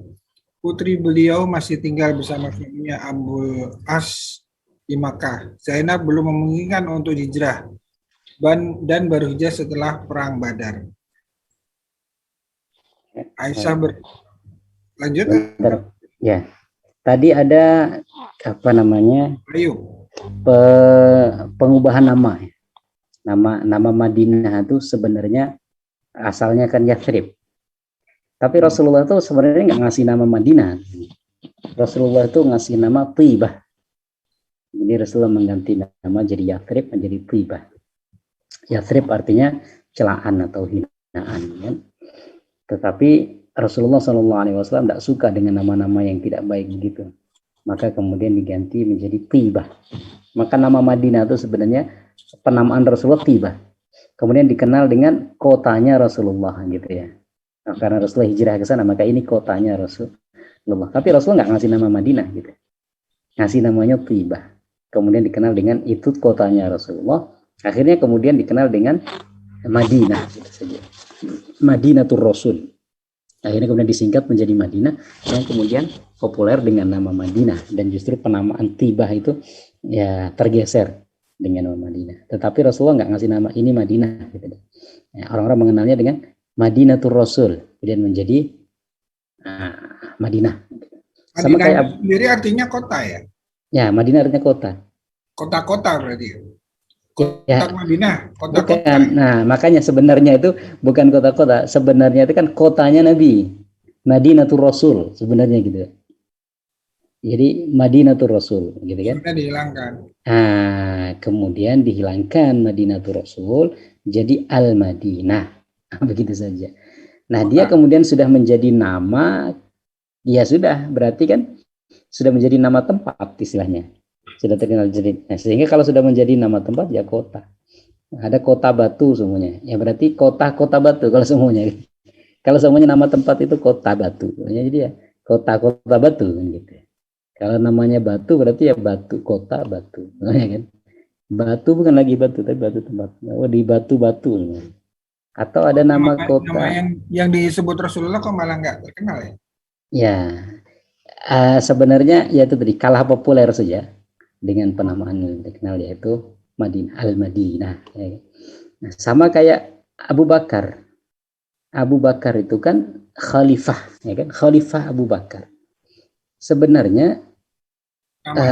putri beliau masih tinggal bersama suaminya Abul As di Makkah. Zainab belum memungkinkan untuk hijrah dan baru hijrah setelah perang Badar. Aisyah lanjut. Bentar. Ya, tadi ada apa namanya Ayo. pengubahan nama. Nama Madinah itu sebenarnya asalnya kan Yathrib. Tapi Rasulullah itu sebenarnya nggak ngasih nama Madinah. Rasulullah itu ngasih nama Thibah. Jadi Rasulullah mengganti nama jadi Yathrib menjadi Thibah. Yathrib artinya celaan atau hinaan. Ya. Tetapi Rasulullah SAW tidak suka dengan nama-nama yang tidak baik begitu. Maka kemudian diganti menjadi Thibah. Maka nama Madinah itu sebenarnya penamaan Rasulullah Thibah. Kemudian dikenal dengan kotanya Rasulullah gitu ya. Nah, karena Rasulullah hijrah ke sana, maka ini kotanya Rasulullah. Tapi Rasulullah nggak ngasih nama Madinah gitu. Ngasih namanya Thibah. Kemudian dikenal dengan itu kotanya Rasulullah. Akhirnya kemudian dikenal dengan Madinah gitu saja. Madinatul Rasul. Akhirnya kemudian disingkat menjadi Madinah yang kemudian populer dengan nama Madinah, dan justru penamaan Thibah itu ya tergeser dengan nama Madinah. Tetapi Rasulullah nggak ngasih nama ini Madinah gitu. Ya, orang-orang mengenalnya dengan Madinatul Rasul, kemudian menjadi Madinah. Sama Madinah kayak sendiri artinya kota ya? Ya, Madinah artinya kota. Kota-kota berarti. Kota Ya, Madinah, kota-kota. bukan. Nah, makanya sebenarnya itu bukan kota-kota. Sebenarnya itu kan kotanya Nabi. Madinatul Rasul sebenarnya gitu. Jadi Madinatul Rasul gitu kan. Sudah dihilangkan. Kemudian dihilangkan Madinatul Rasul jadi Al-Madinah. Begitu saja. Nah, dia kemudian sudah menjadi nama, ya sudah, berarti kan sudah menjadi nama tempat istilahnya. Sudah terkenal jadi. Nah, sehingga kalau sudah menjadi nama tempat ya kota. Ada kota Batu semuanya. Ya berarti kota-kota Batu kalau semuanya. Kalau semuanya nama tempat itu kota Batu. Jadi ya kota-kota Batu gitu. Kalau namanya Batu berarti ya Batu, kota Batu. Ya kan? Batu bukan lagi Batu tapi Batu tempat. Oh, di Batu-Batu. Atau ada nama kota. Nama yang disebut Rasulullah kok malah nggak terkenal ya? Ya, sebenarnya ya itu tadi kalah populer saja dengan penamaan yang dikenal yaitu Madinah, Al-Madinah. Ya. Nah, sama kayak Abu Bakar. Abu Bakar itu kan khalifah, ya kan? Khalifah Abu Bakar. Sebenarnya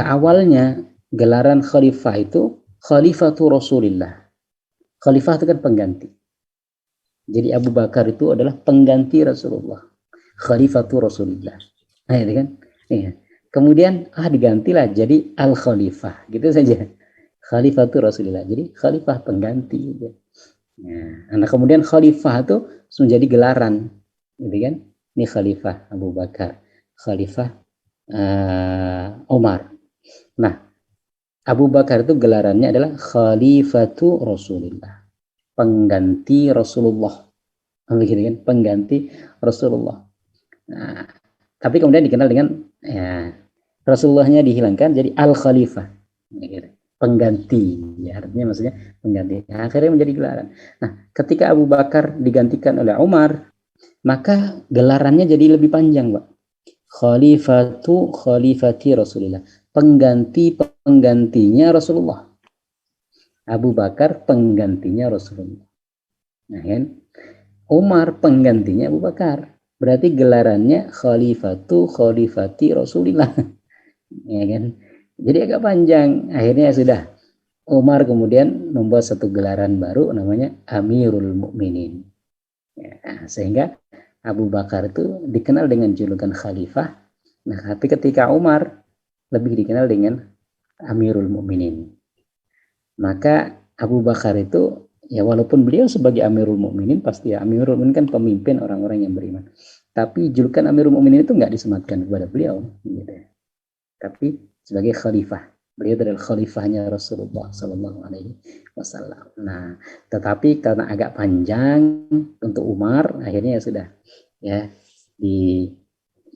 awalnya gelaran khalifah itu Khalifatu Rasulillah. Khalifah itu kan pengganti. Jadi Abu Bakar itu adalah pengganti Rasulullah. Khalifatu Rasulillah. Nah, itu kan? Iya. Kemudian digantilah jadi Al-Khalifah. Gitu saja. Khalifatu Rasulillah. Jadi khalifah pengganti gitu. Nah, kemudian khalifah itu menjadi gelaran. Gitu kan? Ini khalifah Abu Bakar. Khalifah Umar. Nah, Abu Bakar itu gelarannya adalah Khalifatu Rasulillah. Pengganti Rasulullah. Begitu kan? Pengganti Rasulullah. Nah, tapi kemudian dikenal dengan Rasulullahnya dihilangkan jadi Al-Khalifah. Pengganti. Ya, artinya maksudnya pengganti. Akhirnya menjadi gelaran. Nah, ketika Abu Bakar digantikan oleh Umar, maka gelarannya jadi lebih panjang, Pak. Khalifati Rasulillah. Penggantinya Rasulullah. Abu Bakar penggantinya Rasulullah. Nah, kan? Umar penggantinya Abu Bakar. Berarti gelarannya Khalifati Rasulillah. Ya kan? Jadi agak panjang. Akhirnya sudah Umar kemudian membuat satu gelaran baru namanya Amirul Mukminin. Ya, sehingga Abu Bakar itu dikenal dengan julukan Khalifah. Nah, tapi ketika Umar lebih dikenal dengan Amirul Mukminin. Maka Abu Bakar itu ya walaupun beliau sebagai Amirul Mukminin pasti ya Amirul Mukminin kan pemimpin orang-orang yang beriman. Tapi julukan Amirul Mukminin itu nggak disematkan kepada beliau, gitu. Tapi sebagai khalifah, beliau adalah khalifahnya Rasulullah Sallallahu Alaihi Wasallam. Nah, tetapi karena agak panjang untuk Umar, akhirnya ya sudah ya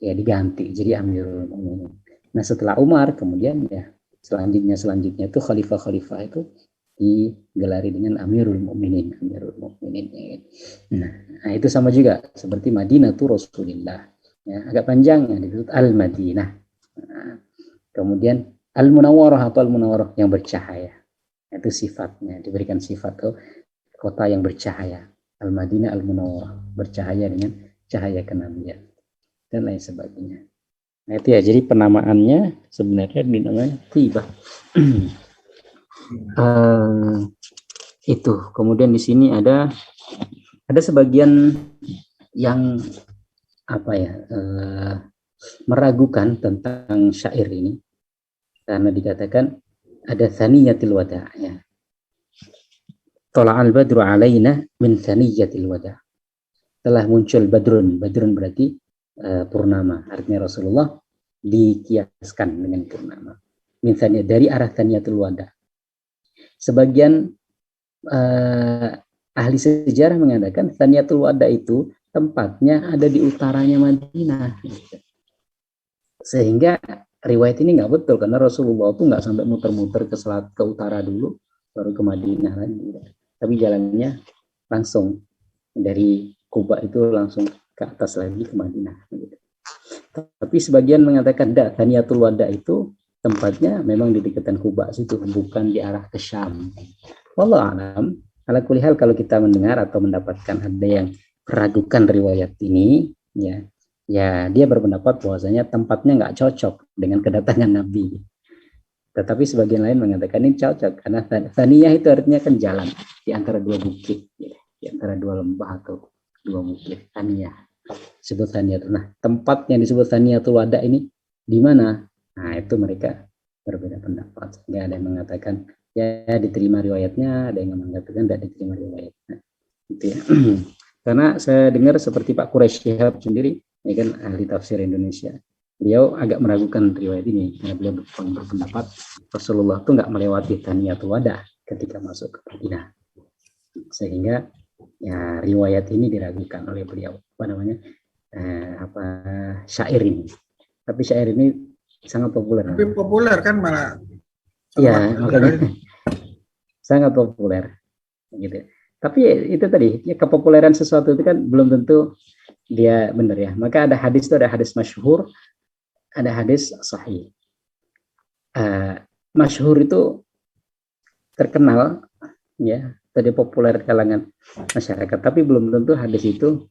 diganti jadi Amirul Mukminin. Nah, setelah Umar kemudian ya selanjutnya itu khalifah itu digelari dengan Amirul Mukminin. Nah, itu sama juga seperti Madinatul Rasulillah. Ya, agak panjang ya, disebut Al-Madinah. Nah, kemudian Al-Munawwarah atau Al-Munawwarah yang bercahaya. Itu sifatnya, diberikan sifat kota yang bercahaya. Al-Madinah Al-Munawwarah, bercahaya dengan cahaya kenabian dan lain sebagainya. Nah itu ya, jadi penamaannya sebenarnya dinamanya Thibah. Itu. Kemudian di sini ada sebagian yang meragukan tentang syair ini karena dikatakan ada thaniyatil wada' ya. Tala'al badru alaina min thaniyatil wada'. Telah muncul badrun berarti purnama, artinya Rasulullah dikiaskan dengan purnama. Min thaniyah, dari arah thaniyatul wada'. Sebagian ahli sejarah mengatakan thaniyatul wada' itu tempatnya ada di utaranya Madinah. Sehingga riwayat ini nggak betul karena Rasulullah itu nggak sampai muter-muter ke utara dulu baru ke Madinah lagi. Tapi jalannya langsung dari Kuba itu langsung ke atas lagi ke Madinah. Tapi sebagian mengatakan Thaniyatul Wada itu tempatnya memang di dekatan Kuba situ, bukan di arah ke Syam. Wallahu a'lam. Ala kulli hal, kalau kita mendengar atau mendapatkan ada yang meragukan riwayat ini, ya dia berpendapat bahwasanya tempatnya nggak cocok dengan kedatangan Nabi. Tetapi sebagian lain mengatakan ini cocok karena Thaniyah itu artinya kan jalan di antara dua bukit, di antara dua lembah atau dua bukit. Thaniyah disebut Thaniyah. Nah, tempat yang disebut Thaniyatul Wada ini di mana? Nah, itu mereka berbeda pendapat. Nggak ada yang mengatakan ya diterima riwayatnya, ada yang mengatakan tidak diterima riwayatnya. Gitu ya. Karena saya dengar seperti Pak Quraish Shihab sendiri, ya kan, ahli tafsir Indonesia. Beliau agak meragukan riwayat ini karena beliau berpendapat Rasulullah itu nggak melewati Thaniyatul Wada ketika masuk ke Madinah. Sehingga ya riwayat ini diragukan oleh beliau. Syair ini. Tapi syair ini sangat populer. Tapi populer kan malah. Iya, makanya sangat populer. Gitu. Tapi itu tadi, ya, kepopuleran sesuatu itu kan belum tentu dia benar ya. Maka ada hadis itu, ada hadis masyhur, ada hadis sahih. Masyhur itu terkenal, ya, tadi populer kalangan masyarakat. Tapi belum tentu hadis itu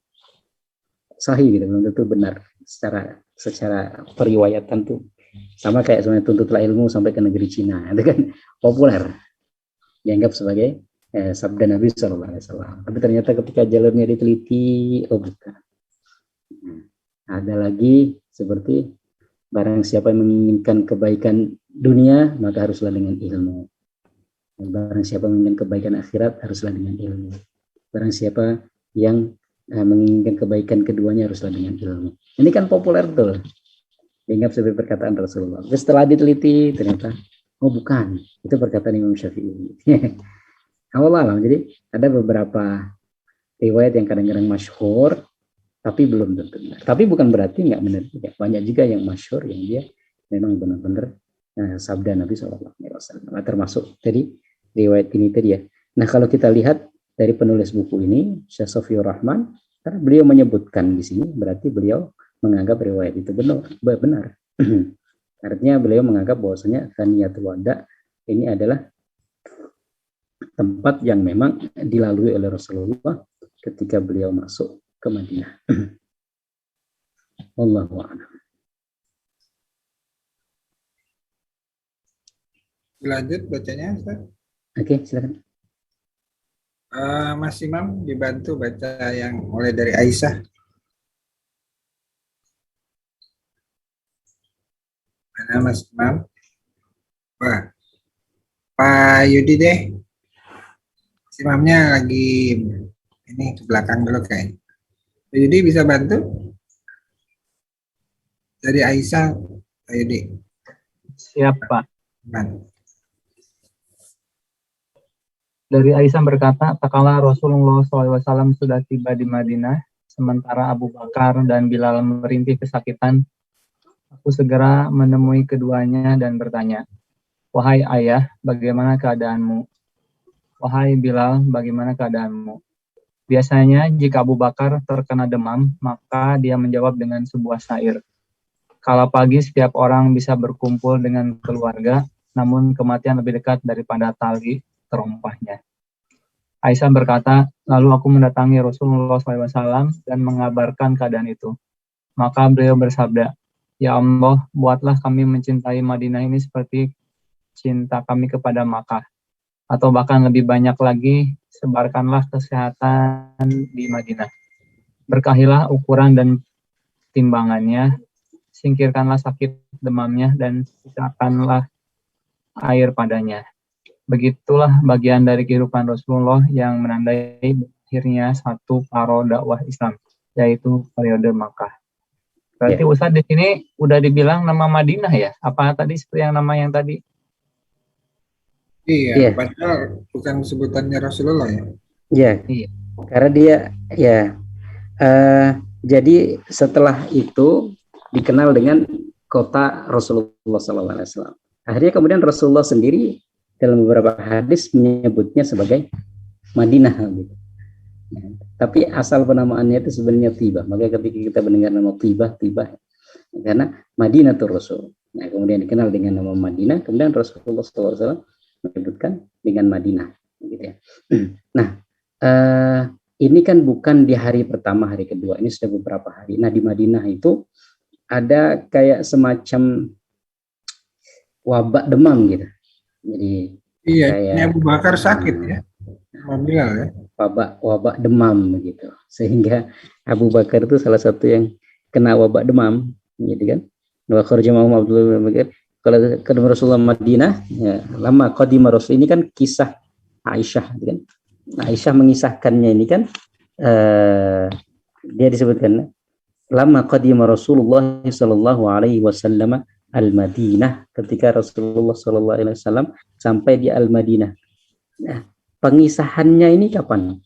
sahih, gitu, belum tentu benar secara periwayatan tuh. Sama kayak sebenarnya tuntutlah ilmu sampai ke negeri Cina, itu kan populer, dianggap sebagai sabda Nabi SAW. Tapi ternyata ketika jalurnya diteliti, oh bukan. Ada lagi seperti barang siapa yang menginginkan kebaikan dunia, maka haruslah dengan ilmu. Barang siapa yang menginginkan kebaikan akhirat, haruslah dengan ilmu. Barang siapa yang menginginkan kebaikan keduanya, haruslah dengan ilmu. Ini kan populer betul, dianggap sebagai perkataan Rasulullah. Terus setelah diteliti, ternyata oh bukan, itu perkataan Imam Syafi'i. Allah, jadi ada beberapa riwayat yang kadang-kadang masyhur tapi belum tentu benar. Tapi bukan berarti nggak benar juga. Banyak juga yang masyhur yang dia memang benar-benar sabda Nabi SAW. Termasuk tadi riwayat ini tadi ya. Nah kalau kita lihat dari penulis buku ini, Syekh Sofiur Rahman, karena beliau menyebutkan di sini, berarti beliau menganggap riwayat itu benar. Artinya beliau menganggap bahwasanya Thaniyatul Wada ini adalah tempat yang memang dilalui oleh Rasulullah ketika beliau masuk ke Madinah. Wallahu a'lam. Lanjut bacanya, Ustaz. Oke, silakan. Mas Imam dibantu baca yang mulai dari Aisyah. Mana Mas Imam? Wah, Pak Yudi deh. Mas Imamnya lagi ini ke belakang dulu kayaknya. Pak Yudi bisa bantu? Dari Aisyah, Pak Yudi. Siapa? Bantu. Dari Aisyah berkata, tak kala Rasulullah SAW sudah tiba di Madinah, sementara Abu Bakar dan Bilal merintih kesakitan, aku segera menemui keduanya dan bertanya, wahai ayah, bagaimana keadaanmu? Wahai Bilal, bagaimana keadaanmu? Biasanya jika Abu Bakar terkena demam, maka dia menjawab dengan sebuah syair. Kala pagi setiap orang bisa berkumpul dengan keluarga, namun kematian lebih dekat daripada tali terompahnya. Aisyah berkata, lalu aku mendatangi Rasulullah SAW dan mengabarkan keadaan itu. Maka beliau bersabda, ya Allah, buatlah kami mencintai Madinah ini seperti cinta kami kepada Makkah. Atau bahkan lebih banyak lagi, sebarkanlah kesehatan di Madinah. Berkahilah ukuran dan timbangannya, singkirkanlah sakit demamnya, dan sisakanlah air padanya. Begitulah bagian dari kehidupan Rasulullah yang menandai akhirnya satu paro dakwah Islam, yaitu periode Makkah. Berarti Ustadz di sini udah dibilang nama Madinah ya? Apa tadi seperti yang nama yang tadi? Iya, padahal bukan sebutannya Rasulullah ya. Iya. Karena dia jadi setelah itu dikenal dengan kota Rasulullah SAW. Akhirnya kemudian Rasulullah sendiri dalam beberapa hadis menyebutnya sebagai Madinah gitu. Tapi asal penamaannya itu sebenarnya Tibah. Maka ketika kita mendengar nama Tibah karena Madinah itu Rasul. Nah, kemudian dikenal dengan nama Madinah, kemudian Rasulullah SAW menyebutkan dengan Madinah gitu ya. Nah, ini kan bukan di hari pertama, hari kedua, ini sudah beberapa hari. Nah, di Madinah itu ada kayak semacam wabak demam gitu. Jadi ini Abu Bakar sakit ya, Bilal ya. Wabak demam gitu. Sehingga Abu Bakar itu salah satu yang kena wabak demam, gitu kan. Wa kharaja ma'hum Abdullah bin Bakar. Kalau kedua Rasulullah Madinah, ya, lama qadima Rasul, ini kan kisah Aisyah, gitu kan. Aisyah mengisahkannya ini kan, dia disebutkan lama qadima Rasulullah sallallahu alaihi wasallam al-Madinah, ketika Rasulullah sallallahu alaihi wasallam sampai di Al-Madinah. Nah, pengisahannya ini kapan?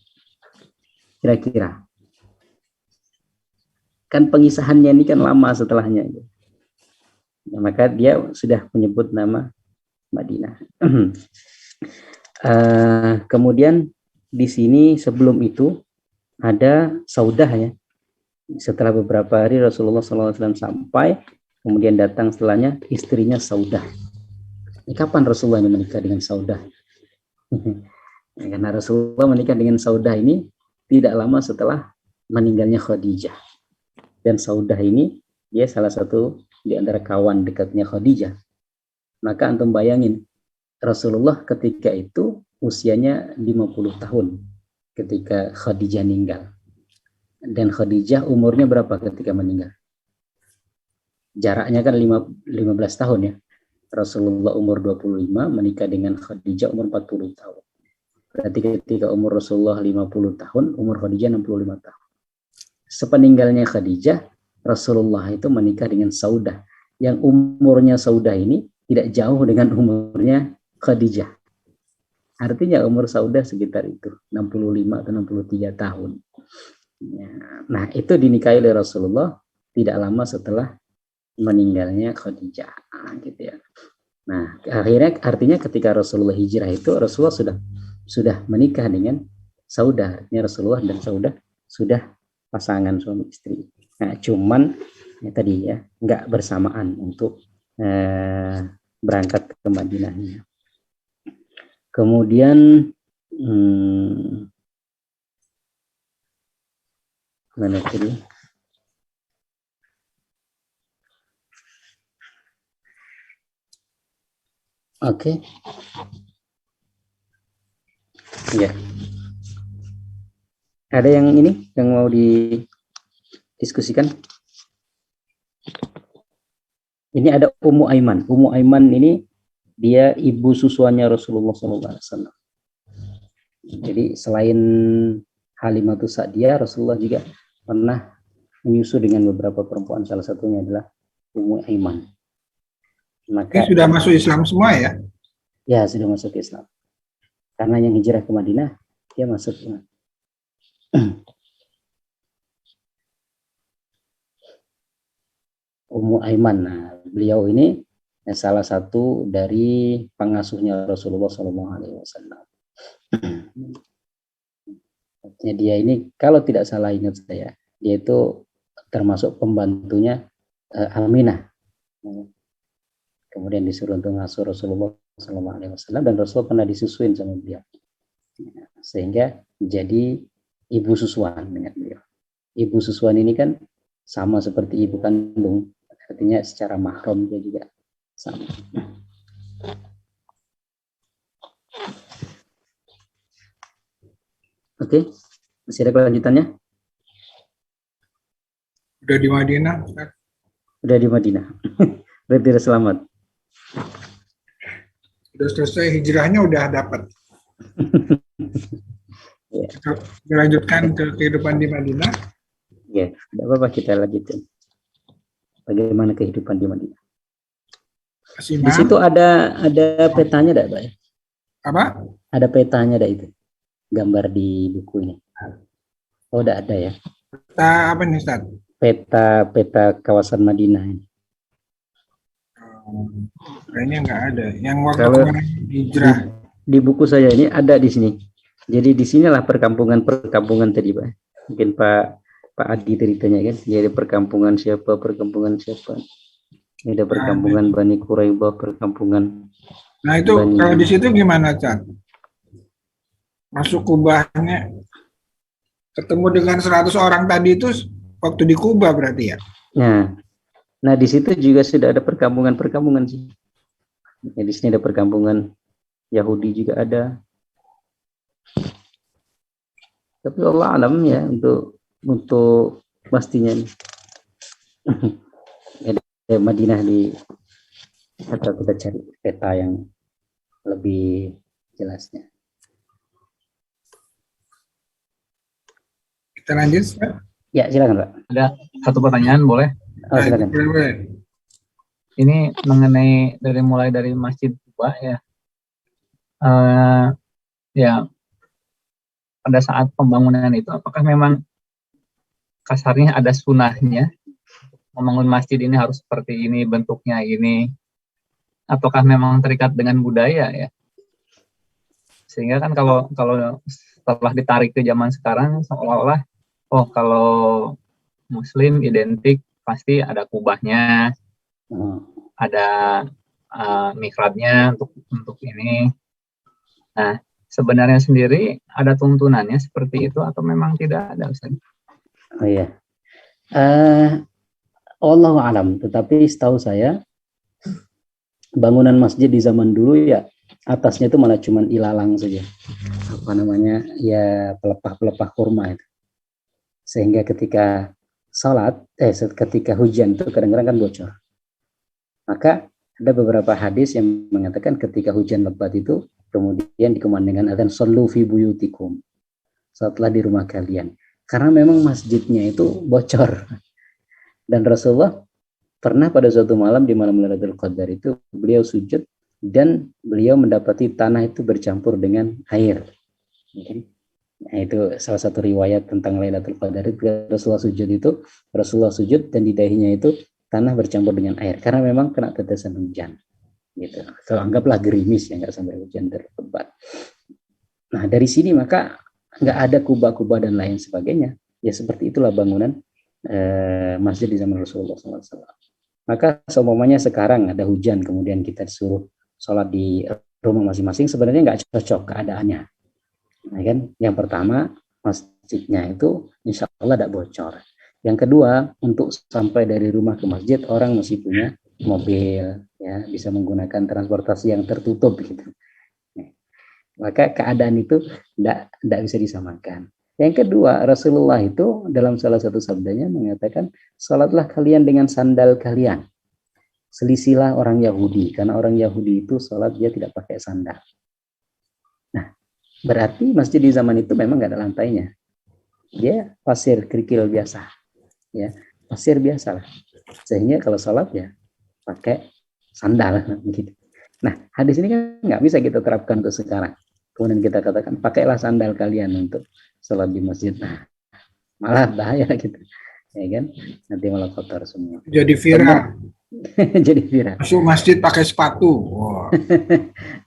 Kira-kira? Kan pengisahannya ini kan lama setelahnya. Nah, maka dia sudah menyebut nama Madinah. Kemudian di sini sebelum itu ada Saudah ya. Setelah beberapa hari Rasulullah SAW sampai, kemudian datang setelahnya istrinya Saudah. Ini kapan Rasulullah ini menikah dengan Saudah? Karena Rasulullah menikah dengan Saudah ini tidak lama setelah meninggalnya Khadijah. Dan Saudah ini dia salah satu di antara kawan dekatnya Khadijah. Maka antum bayangin, Rasulullah ketika itu usianya 50 tahun ketika Khadijah meninggal. Dan Khadijah umurnya berapa ketika meninggal? Jaraknya kan 15 tahun ya. Rasulullah umur 25 menikah dengan Khadijah umur 40 tahun. Berarti ketika umur Rasulullah 50 tahun, umur Khadijah 65 tahun. Sepeninggalnya Khadijah, Rasulullah itu menikah dengan Saudah, yang umurnya Saudah ini tidak jauh dengan umurnya Khadijah. Artinya umur Saudah sekitar itu 65 atau 63 tahun. Nah, itu dinikahi oleh Rasulullah tidak lama setelah meninggalnya Khadijah, gitu ya. Nah, akhirnya artinya ketika Rasulullah hijrah itu Rasulullah sudah menikah dengan Saudah. Artinya Rasulullah dan Saudah sudah pasangan suami istri. Nah, cuman ya tadi ya nggak bersamaan untuk berangkat ke Madinahnya. Kemudian mana tadi? Oke. Ya. Ada yang ini yang mau didiskusikan? Ini ada Ummu Aiman. Ummu Aiman ini dia ibu susuannya Rasulullah SAW. Jadi selain Halimatus Sa'diyah, Rasulullah juga pernah menyusu dengan beberapa perempuan. Salah satunya adalah Ummu Aiman. Maka ini sudah masuk Islam semua ya? Ya, sudah masuk Islam. Karena yang hijrah ke Madinah, dia masuk Islam. Ummu Aiman. Nah, beliau ini salah satu dari pengasuhnya Rasulullah SAW. Ya, dia ini kalau tidak salah ingat saya, dia itu termasuk pembantunya Aminah. Kemudian disuruh untuk ngasuh Rasulullah SAW, dan Rasul pernah disusuin sama beliau, sehingga jadi ibu susuan dengan beliau. Ibu susuan ini kan sama seperti ibu kandung, artinya secara mahram dia juga sama. Oke, masih ada kelanjutannya? Udah di Madinah, Ustaz. Udah di Madinah. Berarti udah selamat. Udah selesai hijrahnya, udah dapat. Ya. Kita lanjutkan ke kehidupan di Madinah. Ya, tidak apa-apa, kita lanjutin. Bagaimana kehidupan di Madinah? Mas Di Imam, situ ada petanya, Pak ya? apa? Ada petanya, itu gambar di buku ini. Oh, udah ada ya. Kita apa nih, Ustaz? Peta kawasan Madinah ini. Kayaknya nggak ada. Yang waktu Kalau kemarin hijrah. Di buku saya ini ada di sini. Jadi di sinilah perkampungan tadi, Pak. Mungkin Pak Adi ceritanya kan. Jadi perkampungan siapa. Ini ada perkampungan Bani Quraibah, perkampungan. Nah itu Bani. kalau di situ gimana, Chan? Masuk Kubahnya, ketemu dengan 100 orang tadi itu waktu di Kubah berarti ya? Nah di situ juga sudah ada perkampungan sih. Ya, di sini ada perkampungan Yahudi juga ada. Tapi Allah alam ya untuk pastinya nih. Ada Madinah atau kita cari peta yang lebih jelasnya. Kita lanjut, Ustaz. Ya silakan Pak. Ada satu pertanyaan, boleh? Oh, silakan. Boleh. Ini mengenai mulai dari Masjid Quba ya. Ya, pada saat pembangunan itu apakah memang kasarnya ada sunahnya membangun masjid ini harus seperti ini, bentuknya ini, ataukah memang terikat dengan budaya ya? Sehingga kan kalau setelah ditarik ke zaman sekarang seolah-olah kalau Muslim identik pasti ada kubahnya, ada mihrabnya untuk ini. Nah, sebenarnya sendiri ada tuntunannya seperti itu atau memang tidak ada, Ustaz? Oh iya. Allahu alam, tetapi setahu saya bangunan masjid di zaman dulu ya atasnya itu malah cuman ilalang saja. Apa namanya? Ya pelepah-pelepah kurma itu. Sehingga ketika ketika hujan itu kadang-kadang kan bocor. Maka ada beberapa hadis yang mengatakan ketika hujan lebat itu kemudian dikumandangkan azan sallu fi buyutikum. Salatlah di rumah kalian. Karena memang masjidnya itu bocor. Dan Rasulullah pernah pada suatu malam di malam Lailatul Qadar itu beliau sujud dan beliau mendapati tanah itu bercampur dengan air. Nah, itu salah satu riwayat tentang Lailatul Qadar itu Rasulullah sujud dan di dahinya itu tanah bercampur dengan air karena memang kena tetesan hujan. Gitu. Atau anggaplah gerimis ya, nggak sampai hujan terlebat. Nah dari sini maka nggak ada kubah-kubah dan lain sebagainya. Ya seperti itulah bangunan masjid di zaman Rasulullah SAW. Maka seumpamanya sekarang ada hujan kemudian kita disuruh sholat di rumah masing-masing sebenarnya nggak cocok keadaannya. Nah, kan yang pertama masjidnya itu insya Allah tidak bocor. Yang kedua untuk sampai dari rumah ke masjid orang mesti punya mobil ya, bisa menggunakan transportasi yang tertutup gitu. Maka keadaan itu tidak bisa disamakan. Yang kedua, Rasulullah itu dalam salah satu sabdanya mengatakan, salatlah kalian dengan sandal kalian. Selisilah orang Yahudi, karena orang Yahudi itu salat dia tidak pakai sandal. Nah, berarti masjid di zaman itu memang nggak ada lantainya. Dia pasir kerikil biasa. Ya, pasir biasa lah. Sehingga kalau salat ya pakai sandal gitu. Nah, hadis ini kan nggak bisa kita terapkan untuk sekarang. Kemudian kita katakan pakailah sandal kalian untuk sholat di masjid. Nah, malah bahaya gitu, ya kan? Nanti malah kotor semua. Jadi viral. Jadi viral. Masuk masjid pakai sepatu. Wow.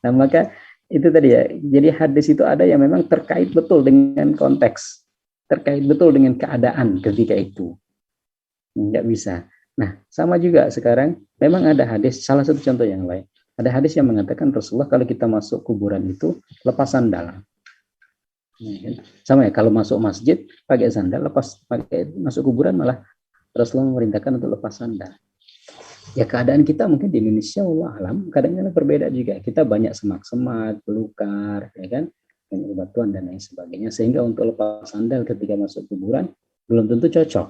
Nah, maka itu tadi ya. Jadi hadis itu ada yang memang terkait betul dengan konteks. terkait betul dengan keadaan ketika itu. Nggak bisa. Nah, sama juga sekarang, memang ada hadis, salah satu contoh yang lain. Ada hadis yang mengatakan Rasulullah kalau kita masuk kuburan itu lepas sandal. Sama ya, kalau masuk masjid pakai sandal, masuk kuburan malah Rasulullah memerintahkan untuk lepas sandal. Ya keadaan kita mungkin di Indonesia, Allah alam, kadang-kadang berbeda juga. Kita banyak semak-semak, belukar, ya kan, banyak batuan dan lain sebagainya. Sehingga untuk lepas sandal ketika masuk kuburan belum tentu cocok.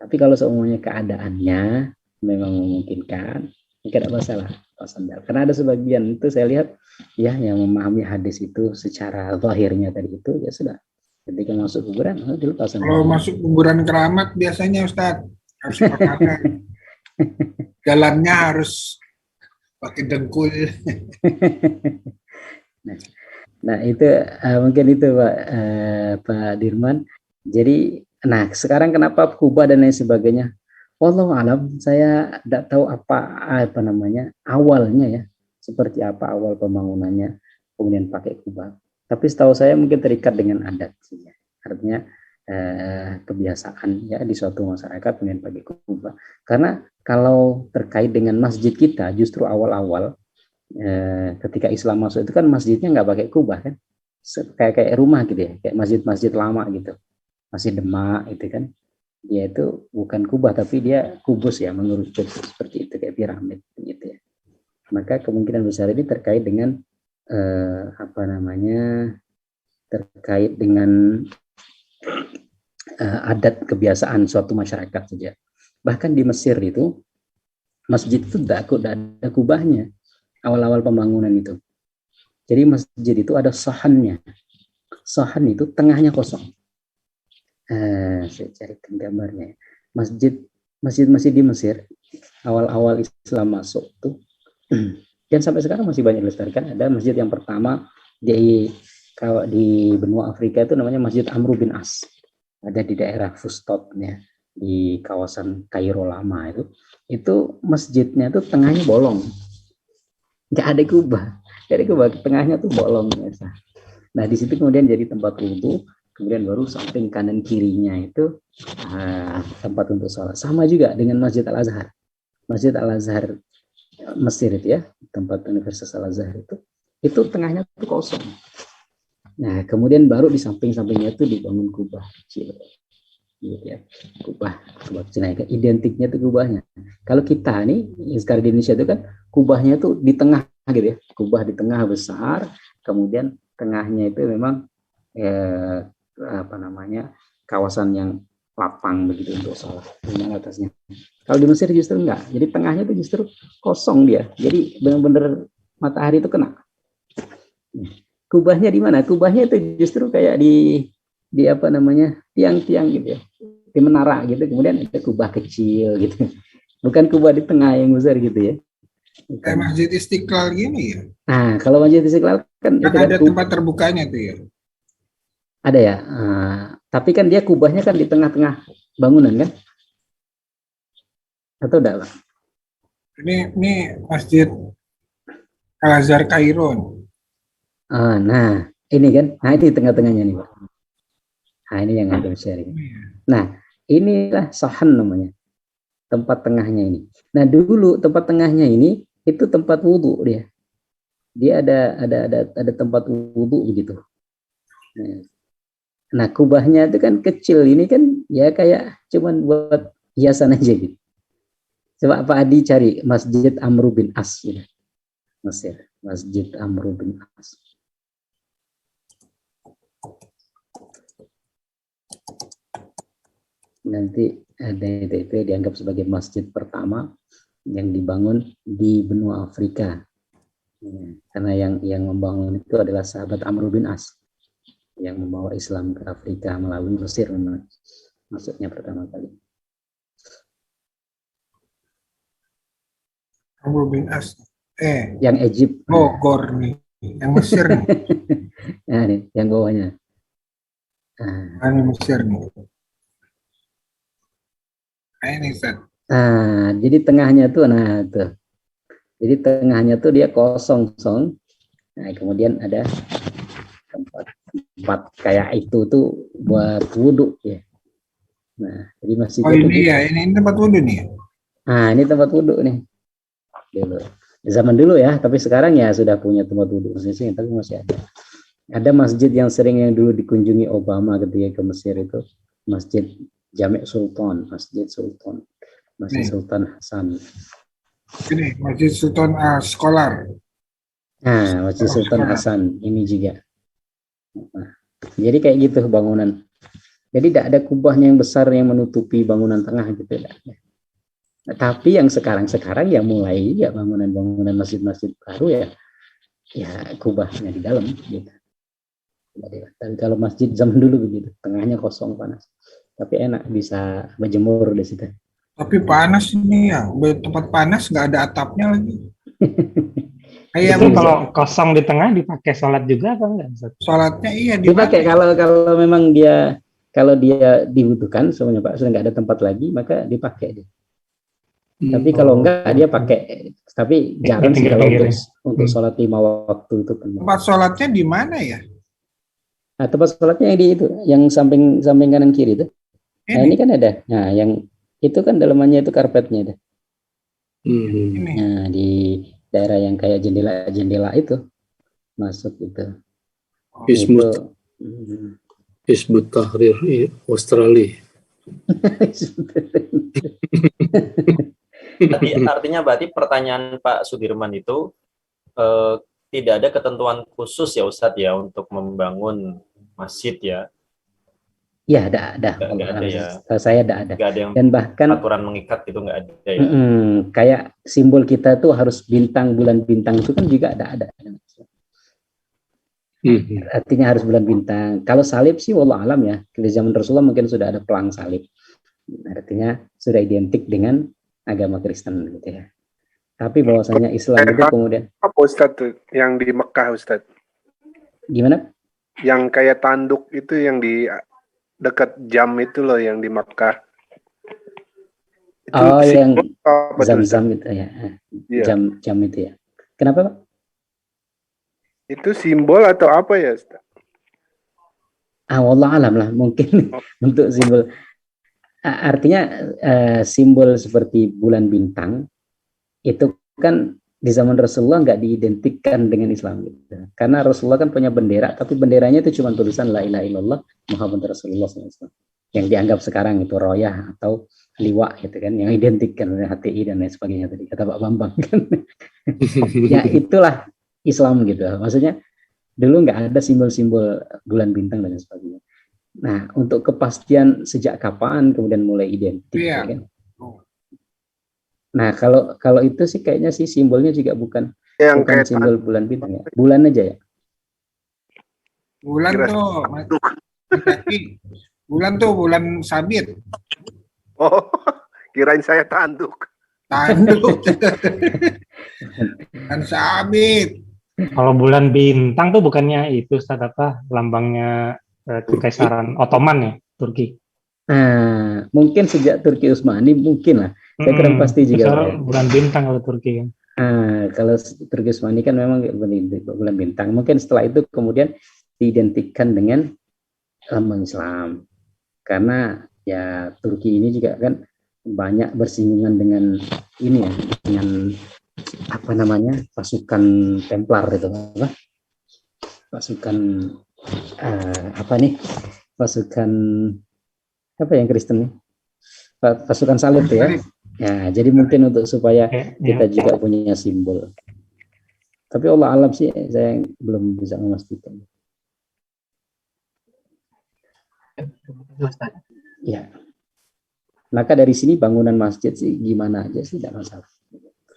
Tapi kalau semuanya keadaannya memang memungkinkan, tidak masalah lepas sandal. Karena ada sebagian itu saya lihat ya yang memahami hadis itu secara zahirnya tadi itu ya sudah. Ketika masuk kuburan dilepas sandal. Kalau masuk kuburan keramat biasanya Ustadz harus pakai jalannya harus pakai dengkul. Nah itu mungkin itu Pak Dirman. Jadi, nah sekarang kenapa kubah dan lain sebagainya? Wallahu alam, saya tidak tahu apa namanya awalnya ya, seperti apa awal pembangunannya, kemudian pakai kubah. Tapi setahu saya mungkin terikat dengan adat, ya. Artinya kebiasaan ya di suatu masyarakat kemudian pakai kubah. Karena kalau terkait dengan masjid kita, justru awal-awal ketika Islam masuk itu kan masjidnya nggak pakai kubah kan, kayak rumah gitu ya, kayak masjid-masjid lama gitu, masih Demak itu kan, dia itu bukan kubah tapi dia kubus ya, mengerucut seperti itu kayak piramid gitu ya. Maka kemungkinan besar ini terkait dengan terkait dengan adat kebiasaan suatu masyarakat saja. Bahkan di Mesir itu masjid itu tidak ada kubahnya awal-awal pembangunan itu. Jadi masjid itu ada sahannya. Sahan itu tengahnya kosong. Saya carikan gambarnya. Masjid di Mesir awal-awal Islam masuk tuh dan sampai sekarang masih banyak dilestarikan. Ada masjid yang pertama di benua Afrika itu namanya Masjid Amr bin As. Ada di daerah Fustot ya, di kawasan Kairo lama itu masjidnya tuh tengahnya bolong, nggak ada kubah, tengahnya tuh bolong biasa. Nah di situ kemudian jadi tempat wudhu, kemudian baru samping kanan kirinya itu tempat untuk sholat. Sama juga dengan Masjid Al Azhar, Masjid Al Azhar Mesir itu ya, tempat Universitas Al Azhar itu tengahnya tuh kosong. Nah, kemudian baru di samping-sampingnya itu dibangun kubah kecil. Gitu ya. Kubah kecil. Nah, identiknya itu kubahnya. Kalau kita nih, sekarang di Indonesia itu kan kubahnya itu di tengah gitu ya. Kubah di tengah besar, kemudian tengahnya itu memang kawasan yang lapang begitu untuk sholat. Yang atasnya. Kalau di Mesir justru enggak. Jadi tengahnya itu justru kosong dia. Jadi benar-benar matahari itu kena. Kubahnya di mana? Kubahnya itu justru kayak di tiang-tiang gitu ya, di menara gitu. Kemudian ada kubah kecil gitu, bukan kubah di tengah yang besar gitu ya. Kayak Masjid Istiqlal gini ya. Nah kalau Masjid Istiqlal kan itu ada tempat terbukanya tuh ya. Ada ya. Tapi kan dia kubahnya kan di tengah-tengah bangunan kan? Atau enggak, Pak? Ini Masjid Al Azhar Kairo. Nah, ini kan, ini tengah-tengahnya nih, Pak. Nah, ini yang ada sharing. Nah, inilah sahan namanya, tempat tengahnya ini. Nah, dulu tempat tengahnya ini itu tempat wudhu dia. Dia ada tempat wudhu begitu. Nah, kubahnya itu kan kecil, ini kan ya kayak cuman buat hiasan aja gitu. Coba Pak Adi cari Masjid Amr bin As ya. Mesir, Masjid Amr bin As. Nanti ada itu dianggap sebagai masjid pertama yang dibangun di benua Afrika. Karena yang membangun itu adalah sahabat Amr bin As yang membawa Islam ke Afrika melalui Mesir, maksudnya pertama kali. Amr bin As. Yang Egypt. Gor nih, yang Mesir nih. Nah, nih, yang bawahnya. Ini Mesir nih. Ini Ustaz. Jadi tengahnya tuh, jadi tengahnya tuh dia kosong. Nah, kemudian ada tempat tempat kayak itu tuh buat wudhu ya. Nah, jadi masjid Oh ini ya, ini tempat wudhu nih. Nah, ini tempat wudhu nih. Dulu. Zaman dulu ya, tapi sekarang ya sudah punya tempat wudhu masing-masing, tapi masih ada. Ada masjid yang sering yang dulu dikunjungi Obama ketika ke Mesir itu, Masjid Jami' Sultan, Masjid Sultan, Masjid Sultan Hasan. Ini Masjid Sultan Scholar. Nah, Masjid Sultan Hasan ini juga. Nah, jadi kayak gitu bangunan. Jadi tidak ada kubahnya yang besar yang menutupi bangunan tengah gitu. Tidak ada. Nah, tapi yang sekarang ya mulai ya bangunan-bangunan masjid-masjid baru ya kubahnya di dalam gitu. Dan kalau masjid zaman dulu begitu, tengahnya kosong panas. Tapi enak bisa berjemur di situ. Tapi panas ini ya, tempat panas nggak ada atapnya lagi. Itu kalau kosong di tengah dipakai sholat juga apa enggak? Sholatnya iya dipakai kalau memang kalau dia dibutuhkan semuanya Pak, sudah nggak ada tempat lagi maka dipakai dia. Tapi kalau enggak dia pakai, tapi jarang sih kalau untuk sholat 5 waktu itu. Tempat sholatnya di mana ya? Nah, tempat sholatnya yang di itu, yang samping kanan kiri itu. Nah ini kan ada, nah yang itu kan dalamannya itu karpetnya ada. Nah di daerah yang kayak jendela itu masuk itu. Hizbut Tahrir Australia. Artinya berarti pertanyaan Pak Sudirman itu tidak ada ketentuan khusus ya Ustadz ya untuk membangun masjid ya? Ya, ada. Saya ada. Dan bahkan aturan mengikat itu nggak ada ya? Kayak simbol kita tuh harus bulan bintang itu kan juga ada. Artinya harus bulan bintang. Kalau salib sih wallah alam ya. Di zaman Rasulullah mungkin sudah ada pelang salib. Artinya sudah identik dengan agama Kristen gitu ya. Tapi bahwasanya Islam itu kemudian apa Ustadz tuh yang di Mekah Ustadz? Gimana? Yang kayak tanduk itu yang di dekat jam itu loh yang di Mekah. Itu yang Zam-Zam itu ya. Jam itu ya. Kenapa Pak? Itu simbol atau apa ya Ustaz? Wallah alam lah mungkin untuk simbol. Artinya simbol seperti bulan bintang itu kan di zaman Rasulullah nggak diidentikan dengan Islam gitu. Karena Rasulullah kan punya bendera, tapi benderanya itu cuma tulisan La ilaha illallah Muhammadur Rasulullah SAW. Yang dianggap sekarang itu royah atau liwa gitu kan, yang identikkan dengan HTI dan lain sebagainya tadi kata Pak Bambang kan. Ya itulah Islam gitu. Maksudnya dulu nggak ada simbol-simbol bulan bintang dan lain sebagainya. Nah, untuk kepastian sejak kapan kemudian mulai identik ya kan? Nah, kalau itu sih kayaknya sih simbolnya juga bukan simbol bulan bintang ya. Bulan aja ya. Bulan tuh bulan sabit. Oh, kirain saya tanduk. Kan sabit. Kalau bulan bintang tuh bukannya itu Ustaz apa lambangnya Kekaisaran Ottoman ya, Turki. Nah, mungkin sejak Turki Utsmani mungkin lah. Saya kurang pasti juga. Bulan bintang kalau Turki kan. Kalau Turki Utsmani kan memang bulan bintang. Mungkin setelah itu kemudian diidentikan dengan lambang Islam. Karena ya Turki ini juga kan banyak bersinggungan dengan ini ya, dengan apa namanya pasukan Templar itu apa? Pasukan pasukan apa yang Kristen nih? Pasukan salib ya. Ya, jadi mungkin untuk supaya kita juga punya simbol. Tapi Allah alam sih saya belum bisa memastikan. Ya. Maka dari sini bangunan masjid sih gimana aja sih tidak masalah.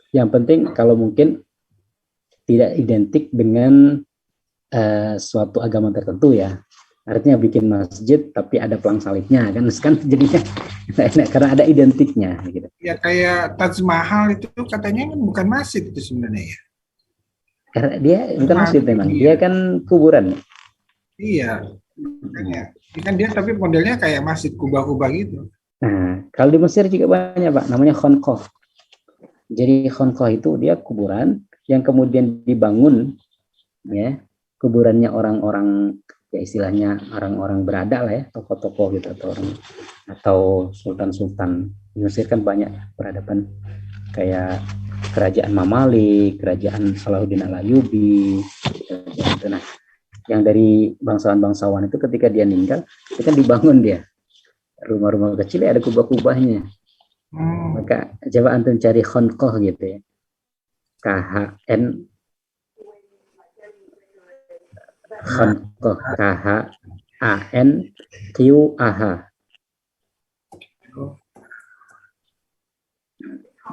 Yang penting kalau mungkin tidak identik dengan suatu agama tertentu ya. Artinya bikin masjid tapi ada pelang salibnya kan jadinya enak karena ada identiknya gitu. Ya kayak Taj Mahal itu katanya kan bukan masjid itu sebenarnya ya. Karena dia bukan masjid memang, dia kan kuburan. Iya. Makanya. Kan dia tapi modelnya kayak masjid kubah-kubah gitu. Nah, kalau di Mesir juga banyak Pak, namanya Khonqoh. Jadi Khonqoh itu dia kuburan yang kemudian dibangun ya, kuburannya orang-orang ya istilahnya orang-orang berada lah ya, tokoh-tokoh gitu, atau sultan-sultan. Di Mesir kan banyak peradaban kayak kerajaan Mamalik, kerajaan Salahuddin Al-Ayyubi, gitu. Nah, yang dari bangsawan-bangsawan itu ketika dia meninggal, itu kan dibangun dia rumah-rumah kecil ya, ada kubah-kubahnya. Maka coba antum cari Khonqoh gitu ya, KHN Khonqoh, KHANQAH.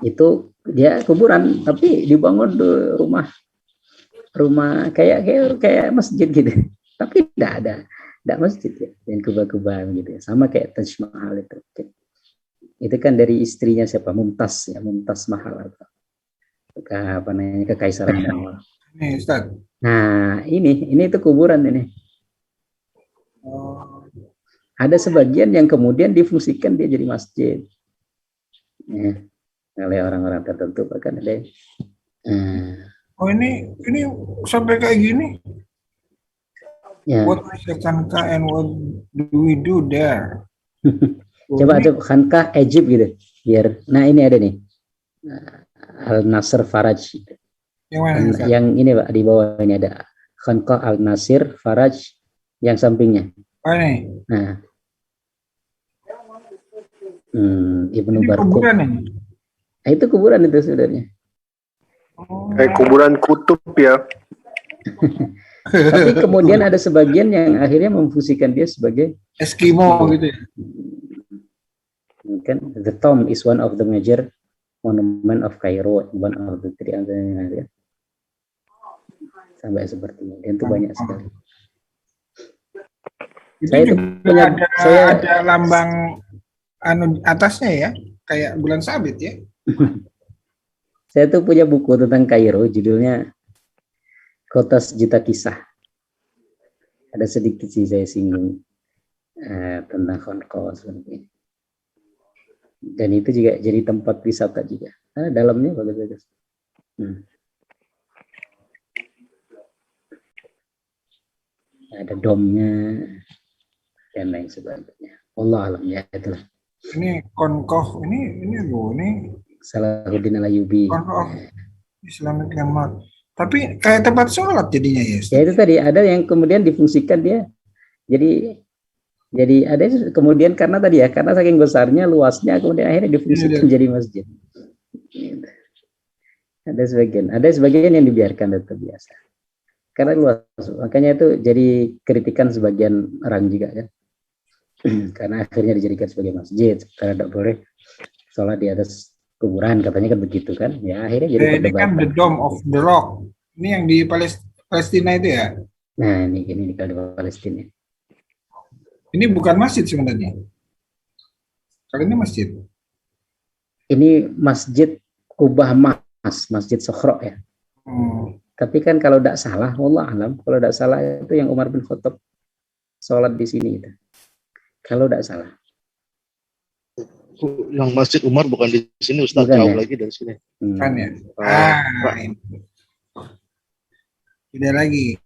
Itu dia kuburan tapi dibangun rumah kayak masjid gitu, tapi tidak masjid ya, yang kubah-kubah gitu ya, sama kayak Taj Mahal itu kan dari istrinya siapa, Mumtaz ya, Mumtaz Mahal atau apa namanya, kekaisaran Mongol. Nih, Ustaz. Nah, ini itu kuburan ini. Oh, Ada sebagian yang kemudian difungsikan dia jadi masjid. Ya, oleh orang-orang tertentu bahkan ada. oh ini sampai kayak gini. Ya. What is the Khanqah and what do we do there? Coba ada Khanqah Egypt gitu. Biar. Nah, ini ada nih. Al-Nasr Faraj. Yang mana, Ustaz? Yang ini Pak, di bawah ini ada Khanqah Al-Nasir Faraj yang sampingnya. Oh ini. Nah. Ibnu Ini Barqub. kuburan ini. Nah, itu kuburan itu sebenarnya. Kayak kuburan kutub ya. Tapi kemudian ada sebagian yang akhirnya memfungsikan dia sebagai Eskimo gitu ya. Kan the tomb is one of the major monument of Cairo, one of the three other ya. Sampai seperti ini. Dan itu banyak sekali. Itu juga ada lambang atasnya ya, kayak bulan sabit ya. Saya tuh punya buku tentang Kairo, judulnya Kota Sejuta Kisah. Ada sedikit sih saya singgung tentang Khonqoh sebenarnya. Dan itu juga jadi tempat wisata juga. Karena dalamnya bagus-bagus. Ada domnya dan lain sebagainya. Allah alam ya itulah. Ini Khonqoh, ini loh, ini Salahuddin Al-Ayyubi. Khonqoh Islamic Landmark. Tapi kayak tempat sholat jadinya ya. Ya itu tadi ada yang kemudian difungsikan dia. Jadi ada kemudian karena tadi ya, karena saking besarnya, luasnya, kemudian akhirnya difungsikan jadi masjid. Ada sebagian yang dibiarkan tetap biasa. Karena luas, makanya itu jadi kritikan sebagian orang juga kan. Karena akhirnya dijadikan sebagai masjid, karena tidak boleh sholat di atas kuburan, katanya kan begitu kan. Ya akhirnya jadi ini kan the Dome of the Rock. Ini yang di Palestina itu ya. Nah ini di Palestina. Ini bukan masjid sebenarnya. Kalau ini masjid. Ini Masjid Kubah Mas, Masjid Sokhro ya. Tapi kan kalau tidak salah, wallah alam, kalau tidak salah itu yang Umar bin Khattab sholat di sini itu. Kalau tidak salah. Yang Masjid Umar bukan di sini, Ustaz, bukan, jauh ya? lagi dari sini. Kan ya. Ini. Tidak lagi.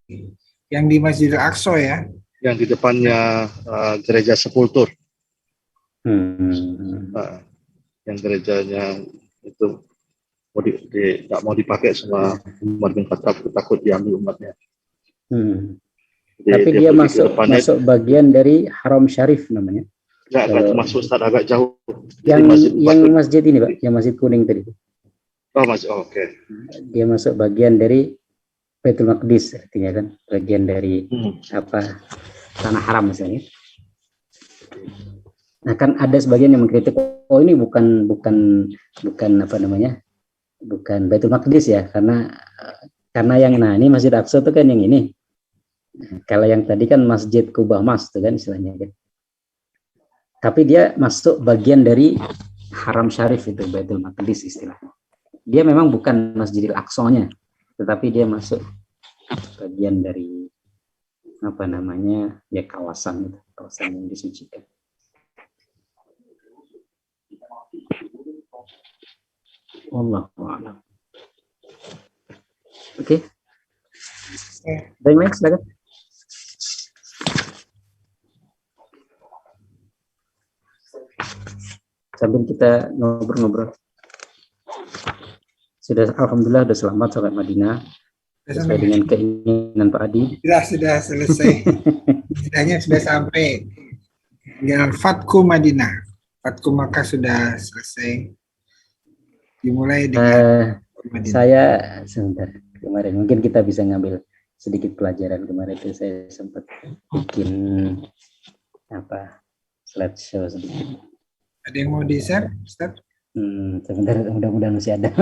Yang di Masjidil Aqsa ya. Yang di depannya gereja Sepultur. Yang gerejanya itu tidak mau dipakai sama Umar bin Khattab, takut diambil umatnya. Tapi dia masuk bagian dari Haram Syarif namanya. Enggak termasuk, Ustaz, agak jauh. Yang masjid ini Pak, yang masjid kuning tadi. Oh, masjid, oke. Dia masuk bagian dari Baitul Maqdis, artinya kan bagian dari tanah haram misalnya. Nah kan ada sebagian yang mengkritik, oh ini bukan apa namanya, bukan Baitul Maqdis ya, karena yang ini Masjid Aqsa itu kan yang ini. Kalau yang tadi kan Masjid Kubah Mas itu kan istilahnya kan. Tapi dia masuk bagian dari Haram Syarif itu, Baitul Maqdis istilahnya. Dia memang bukan Masjidil Aqsa-nya, tetapi dia masuk bagian dari apa namanya ya kawasan yang disucikan. Wallahu a'lam. Oke. Baik, silakan. Sambil kita ngobrol-ngobrol. Alhamdulillah sudah selamat sampai Madinah sesuai dengan keinginan Pak Adi. Sudah selesai. Istilahnya sudah sampai. Tinggal Fatku Madinah. Fatku Makkah sudah selesai. Dimulai dengan Madinah. Saya sebentar kemarin mungkin kita bisa ngambil sedikit pelajaran. Kemarin itu saya sempat bikin slideshow sedikit. Ada yang mau di-share, Ustaz? Sebentar, mudah-mudahan masih ada.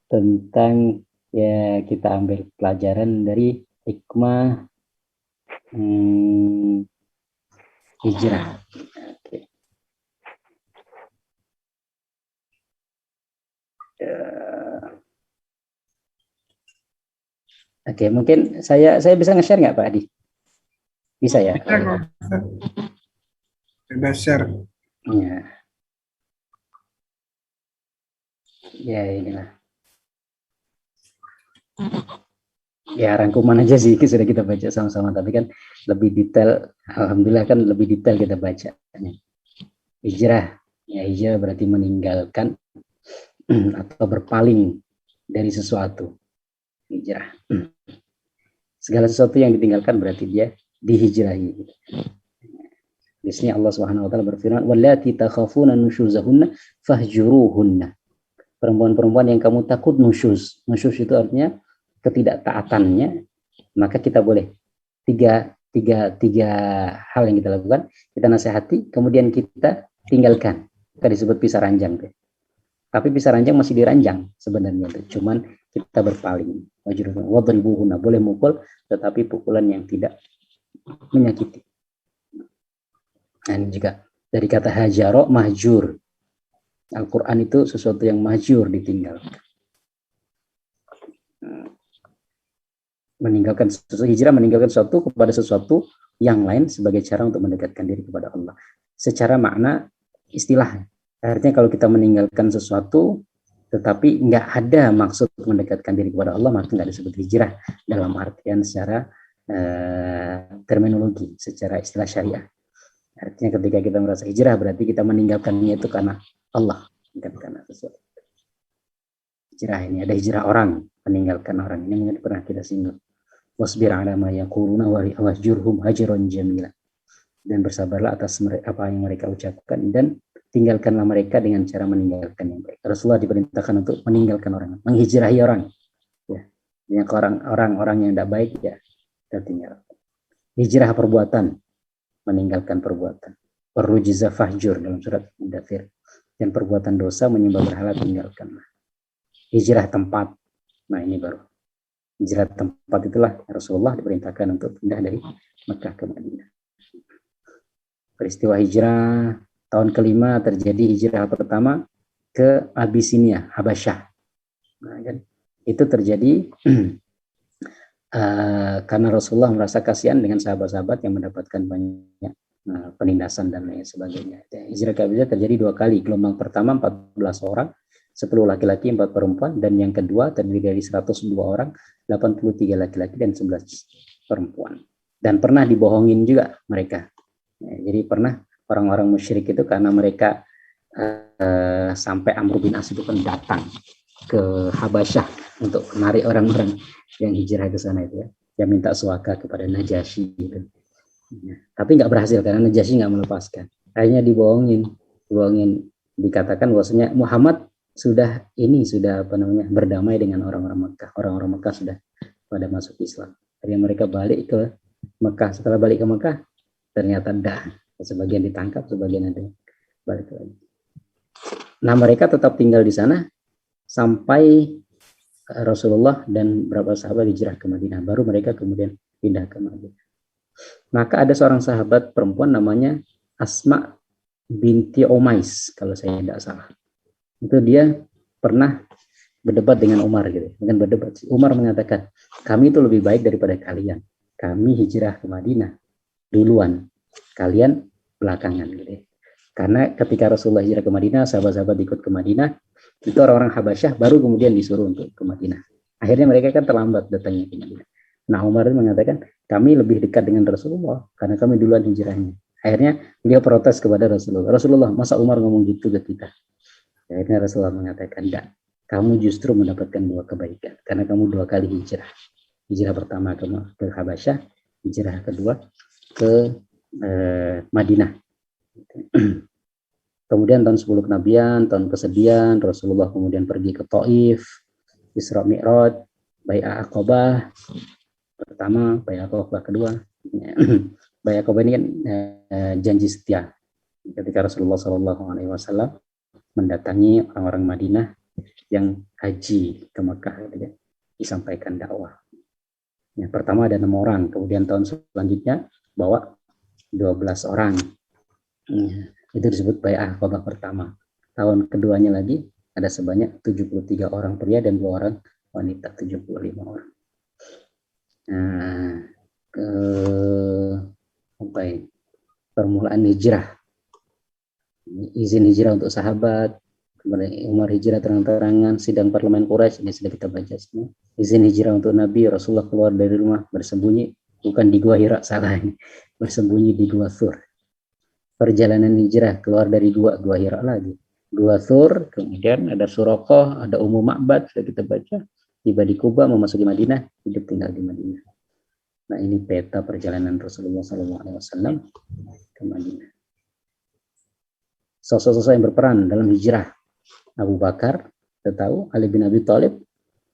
Tentang ya kita ambil pelajaran dari hikmah hijrah. Oke, mungkin saya bisa nge-share nggak Pak Adi? Bisa ya? Coba share. Ya. Ya inilah. Ya rangkuman aja sih sudah kita baca sama-sama, tapi kan lebih detail. Alhamdulillah kan lebih detail kita baca. Hijrah, ya hijrah berarti meninggalkan atau berpaling dari sesuatu. Hijrah. Segala sesuatu yang ditinggalkan berarti dia dihijrahi. Di sini Allah Subhanahu wa taala berfirman, "Wallati takhafuna nusyuzahunna fahjuruhunna." Perempuan-perempuan yang kamu takut nusyuz. Nusyuz itu artinya ketidaktaatannya, maka kita boleh tiga hal yang kita lakukan. Kita nasihati, kemudian kita tinggalkan. Kita disebut pisah ranjang. Tapi pisah ranjang masih diranjang sebenarnya. Cuman kita berpaling. Wadribuhunna, boleh mukul, tetapi pukulan yang tidak menyakiti. Dan juga dari kata hajaro, mahjur. Al-Quran itu sesuatu yang mahjur, ditinggalkan. Meninggalkan sesuatu, hijrah meninggalkan sesuatu kepada sesuatu yang lain sebagai cara untuk mendekatkan diri kepada Allah. Secara makna istilah, artinya kalau kita meninggalkan sesuatu tetapi nggak ada maksud mendekatkan diri kepada Allah, maka nggak disebut hijrah dalam artian secara terminologi, secara istilah syariah. Artinya ketika kita merasa hijrah berarti kita meninggalkannya itu karena Allah, bukan karena sesuatu. Hijrah ini ada hijrah orang, meninggalkan orang ini mungkin pernah kita singgung. Wasbir ala ma yaquluna wahjurhum hajran jamila. Dan bersabarlah atas apa yang mereka ucapkan dan tinggalkanlah mereka dengan cara meninggalkan yang baik. Rasulullah diperintahkan untuk meninggalkan orang, menghijrahi orang. Ya, banyak orang-orang yang tidak baik ya kita tinggal. Hijrah perbuatan, meninggalkan perbuatan. Perrujiza fahjur dalam surat Mudathir. Dan perbuatan dosa menyembah berhala tinggalkanlah. Hijrah tempat. Nah ini baru. Hijrah tempat itulah Rasulullah diperintahkan untuk pindah dari Mekah ke Madinah. Peristiwa hijrah tahun kelima terjadi hijrah pertama ke Abyssinia, Habasyah. Nah, kan? Itu terjadi karena Rasulullah merasa kasihan dengan sahabat-sahabat yang mendapatkan banyak penindasan dan lain sebagainya. Hijrah ke Abyssinia terjadi 2 kali. Gelombang pertama 14 orang, 10 laki-laki, 4 perempuan, dan yang kedua terdiri dari 102 orang, 83 laki-laki dan 11 perempuan. Dan pernah dibohongin juga mereka. Jadi pernah orang-orang musyrik itu karena mereka sampai Amr bin As itu kan datang ke Habasyah untuk menarik orang-orang yang hijrah ke sana itu ya. Yang minta suaka kepada Najasyi gitu. Ya. Tapi nggak berhasil karena Najasyi nggak melepaskan. Akhirnya dibohongin, dikatakan bahwasanya Muhammad sudah berdamai dengan orang-orang Mekah. Orang-orang Mekah sudah pada masuk Islam. Akhirnya mereka balik ke Mekah. Setelah balik ke Mekah, ternyata sebagian ditangkap, sebagian ada balik lagi. Nah mereka tetap tinggal di sana sampai Rasulullah dan beberapa sahabat hijrah ke Madinah. Baru mereka kemudian pindah ke Madinah. Maka ada seorang sahabat perempuan namanya Asma binti Umais, kalau saya tidak salah. Itu dia pernah berdebat dengan Umar gitu. Bukan berdebat. Umar mengatakan, kami itu lebih baik daripada kalian. Kami hijrah ke Madinah duluan. Kalian belakangan gitu. Karena ketika Rasulullah hijrah ke Madinah, sahabat-sahabat ikut ke Madinah, itu orang-orang Habasyah baru kemudian disuruh untuk ke Madinah. Akhirnya mereka kan terlambat datangnya ke Madinah. Nah Umar mengatakan, kami lebih dekat dengan Rasulullah karena kami duluan hijrahnya. Akhirnya beliau protes kepada Rasulullah, masa Umar ngomong gitu ke kita? Akhirnya Rasulullah mengatakan, enggak, kamu justru mendapatkan 2 kebaikan karena kamu 2 kali hijrah. Hijrah pertama ke Habasyah, hijrah kedua ke Madinah. Kemudian tahun 10 kenabian, tahun kesedihan, Rasulullah kemudian pergi ke Taif, Isra Mi'raj, Bai'ah Aqabah pertama, Bai'ah Aqabah kedua. Bai'ah Aqabah ini kan janji setia ketika Rasulullah SAW mendatangi orang-orang Madinah yang haji ke Mekah, gitu, disampaikan dakwah. Ya, pertama ada 6 orang, kemudian tahun selanjutnya bawa 12 orang. Ya, itu disebut Bai'ah Aqabah pertama. Tahun keduanya lagi ada sebanyak 73 orang pria dan 2 orang wanita, 75 orang. Nah, permulaan hijrah. Izin hijrah untuk sahabat, kemudian Umar hijrah terang-terangan, sidang parlemen Quraisy, ini sudah kita baca semua. Izin hijrah untuk Nabi, Rasulullah keluar dari rumah bersembunyi, bukan di Gua Hira, salah ini, bersembunyi di Gua Thur. Perjalanan hijrah keluar dari Gua Hira lagi, Gua Thur, kemudian ada Suraqah, ada Ummu Ma'bad, sudah kita baca, tiba di Kuba, memasuki Madinah, hidup tinggal di Madinah. Nah, ini peta perjalanan Rasulullah SAW ke Madinah. Sosok-sosok yang berperan dalam hijrah: Abu Bakar, kita tahu, Ali bin Abi Thalib,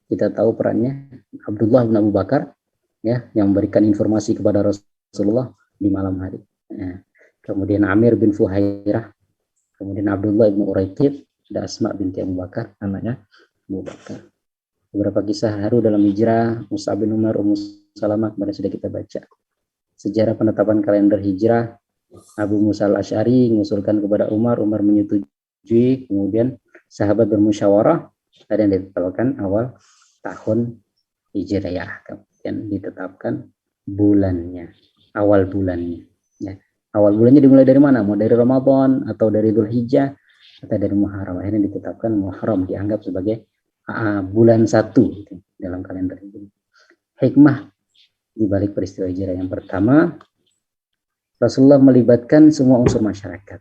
kita tahu perannya, Abdullah bin Abu Bakar, ya, yang memberikan informasi kepada Rasulullah di malam hari. Ya. Kemudian Amir bin Fuhairah, kemudian Abdullah bin Uraitib, ada Asma binti Abu Bakar, anaknya Abu Bakar. Beberapa kisah haru dalam hijrah, Mus'ab bin Umar, Ummu Salamah, kemarin sudah kita baca. Sejarah penetapan kalender hijrah, Abu Musa al-Asy'ari mengusulkan kepada Umar, Umar menyetujui, kemudian sahabat bermusyawarah, ada yang ditetapkan awal tahun hijriah, kemudian ditetapkan bulannya, awal bulannya. Ya. Awal bulannya dimulai dari mana? Mau dari Ramadan atau dari Dzulhijjah atau dari Muharram? Akhirnya ditetapkan Muharram, dianggap sebagai bulan 1 gitu, dalam kalender ini. Hikmah di balik peristiwa hijrah yang pertama, Rasulullah melibatkan semua unsur masyarakat.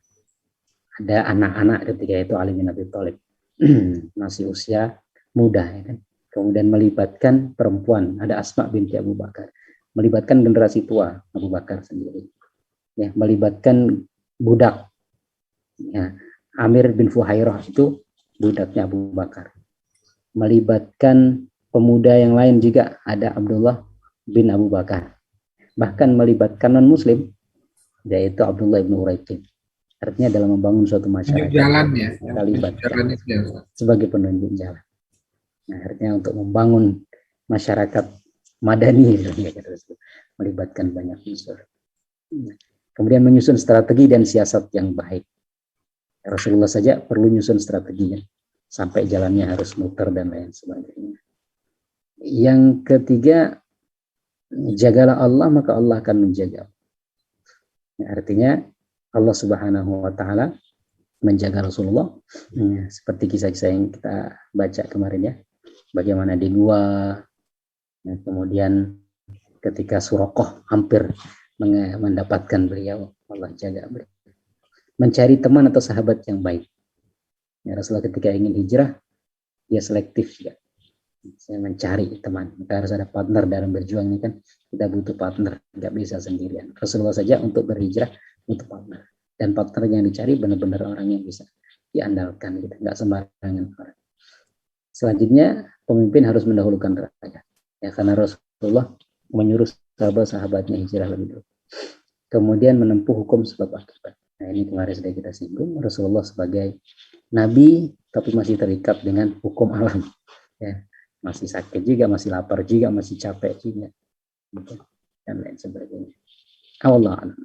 Ada anak-anak ketika itu, Ali bin Abi Thalib masih usia muda, ya kan? Kemudian melibatkan perempuan, ada Asma binti Abu Bakar. Melibatkan generasi tua, Abu Bakar sendiri. Ya, melibatkan budak. Ya, Amir bin Fuhairah itu budaknya Abu Bakar. Melibatkan pemuda yang lain juga, ada Abdullah bin Abu Bakar. Bahkan melibatkan non-muslim, yaitu Abdullah bin Uraitib. Artinya dalam membangun suatu masyarakat, jalan ya, jalan sebagai penunjuk jalan. Nah, artinya untuk membangun masyarakat madani, melibatkan banyak unsur. Kemudian menyusun strategi dan siasat yang baik. Rasulullah saja perlu menyusun strateginya, sampai jalannya harus muter dan lain sebagainya. Yang ketiga, jagalah Allah maka Allah akan menjaga. Artinya Allah Subhanahu wa Ta'ala menjaga Rasulullah, seperti kisah-kisah yang kita baca kemarin ya, bagaimana di gua, kemudian ketika Suraqah hampir mendapatkan beliau, Allah jaga beliau. Mencari teman atau sahabat yang baik. Ya, Rasulullah ketika ingin hijrah, dia selektif juga. Saya mencari teman, kita harus ada partner dalam berjuang ini kan, kita butuh partner, nggak bisa sendirian. Rasulullah saja untuk berhijrah butuh partner, dan partner yang dicari benar-benar orang yang bisa diandalkan, gitu. Nggak sembarangan orang. Selanjutnya, pemimpin harus mendahulukan rakyat, ya, karena Rasulullah menyuruh sahabat-sahabatnya hijrah lebih dulu. Kemudian menempuh hukum sebab akibat. Nah, ini kemarin sudah kita singgung, Rasulullah sebagai Nabi tapi masih terikat dengan hukum alam, ya. Masih sakit juga, masih lapar juga, masih capek juga, dan lain sebagainya. Allah,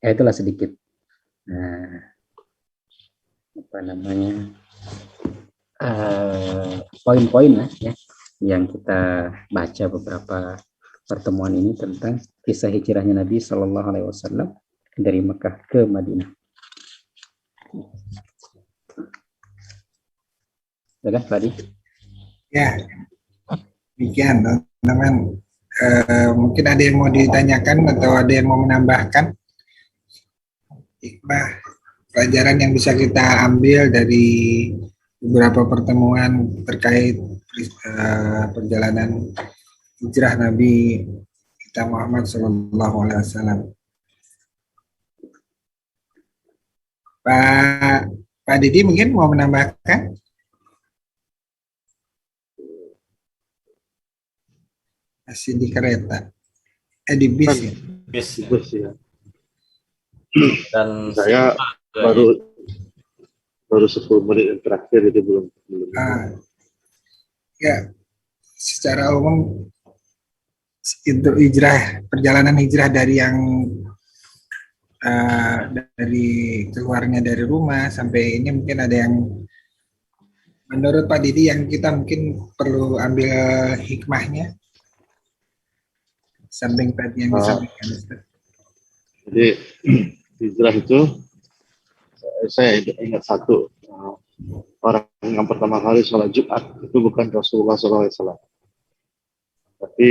ya, itulah sedikit poin-poin ya yang kita baca beberapa pertemuan ini tentang kisah hijrahnya Nabi Shallallahu Alaihi Wasallam dari Mekah ke Madinah. Sudah, Fadi? Ya, demikian teman-teman. Mungkin ada yang mau ditanyakan atau ada yang mau menambahkan hikmah, pelajaran yang bisa kita ambil dari beberapa pertemuan terkait perjalanan hijrah Nabi kita Muhammad Shallallahu Alaihi Wasallam. Pak Didi mungkin mau menambahkan? Masih di kereta, di bis ya? Bus ya. Dan Saya baru 10 menit yang terakhir itu belum. Ya, secara umum itu perjalanan hijrah dari yang dari keluarnya dari rumah sampai ini mungkin ada yang menurut Pak Didi yang kita mungkin perlu ambil hikmahnya samping tadi yang disampaikan Ustaz. Jadi hijrah itu saya ingat satu, orang yang pertama kali sholat Jumat itu bukan Rasulullah SAW, tapi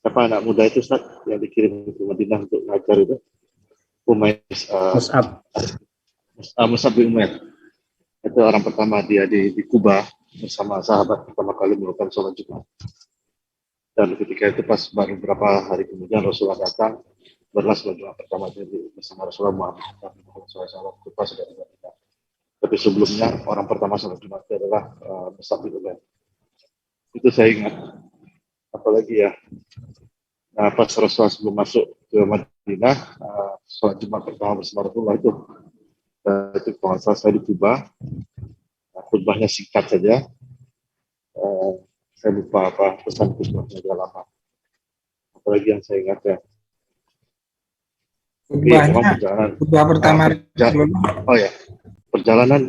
siapa anak muda itu Ustaz yang dikirim ke Madinah untuk ngajar itu, Mus'ab bin Umair. Itu orang pertama dia di Kuba bersama sahabat pertama kali melakukan sholat Jumat. Dan ketika itu pas baru beberapa hari kemudian Rasulullah datang, barulah sholat Jumat pertama jadi bersama Rasulullah Muhammad SAW. Kuba sudah di Madinah. Tapi sebelumnya orang pertama sholat Jumat itu adalah Mus'ab bin Umair. Itu saya ingat. Apalagi ya, pas Rasulullah sebelum masuk ke Madinah, sholat Jumat pertama bersama Rasulullah itu kalau saya di Kuba, khutbahnya singkat saja. Saya lupa apa pesan khutbahnya sudah lama. Apalagi yang saya ingat ya. Khutbah pertama. Perjalanan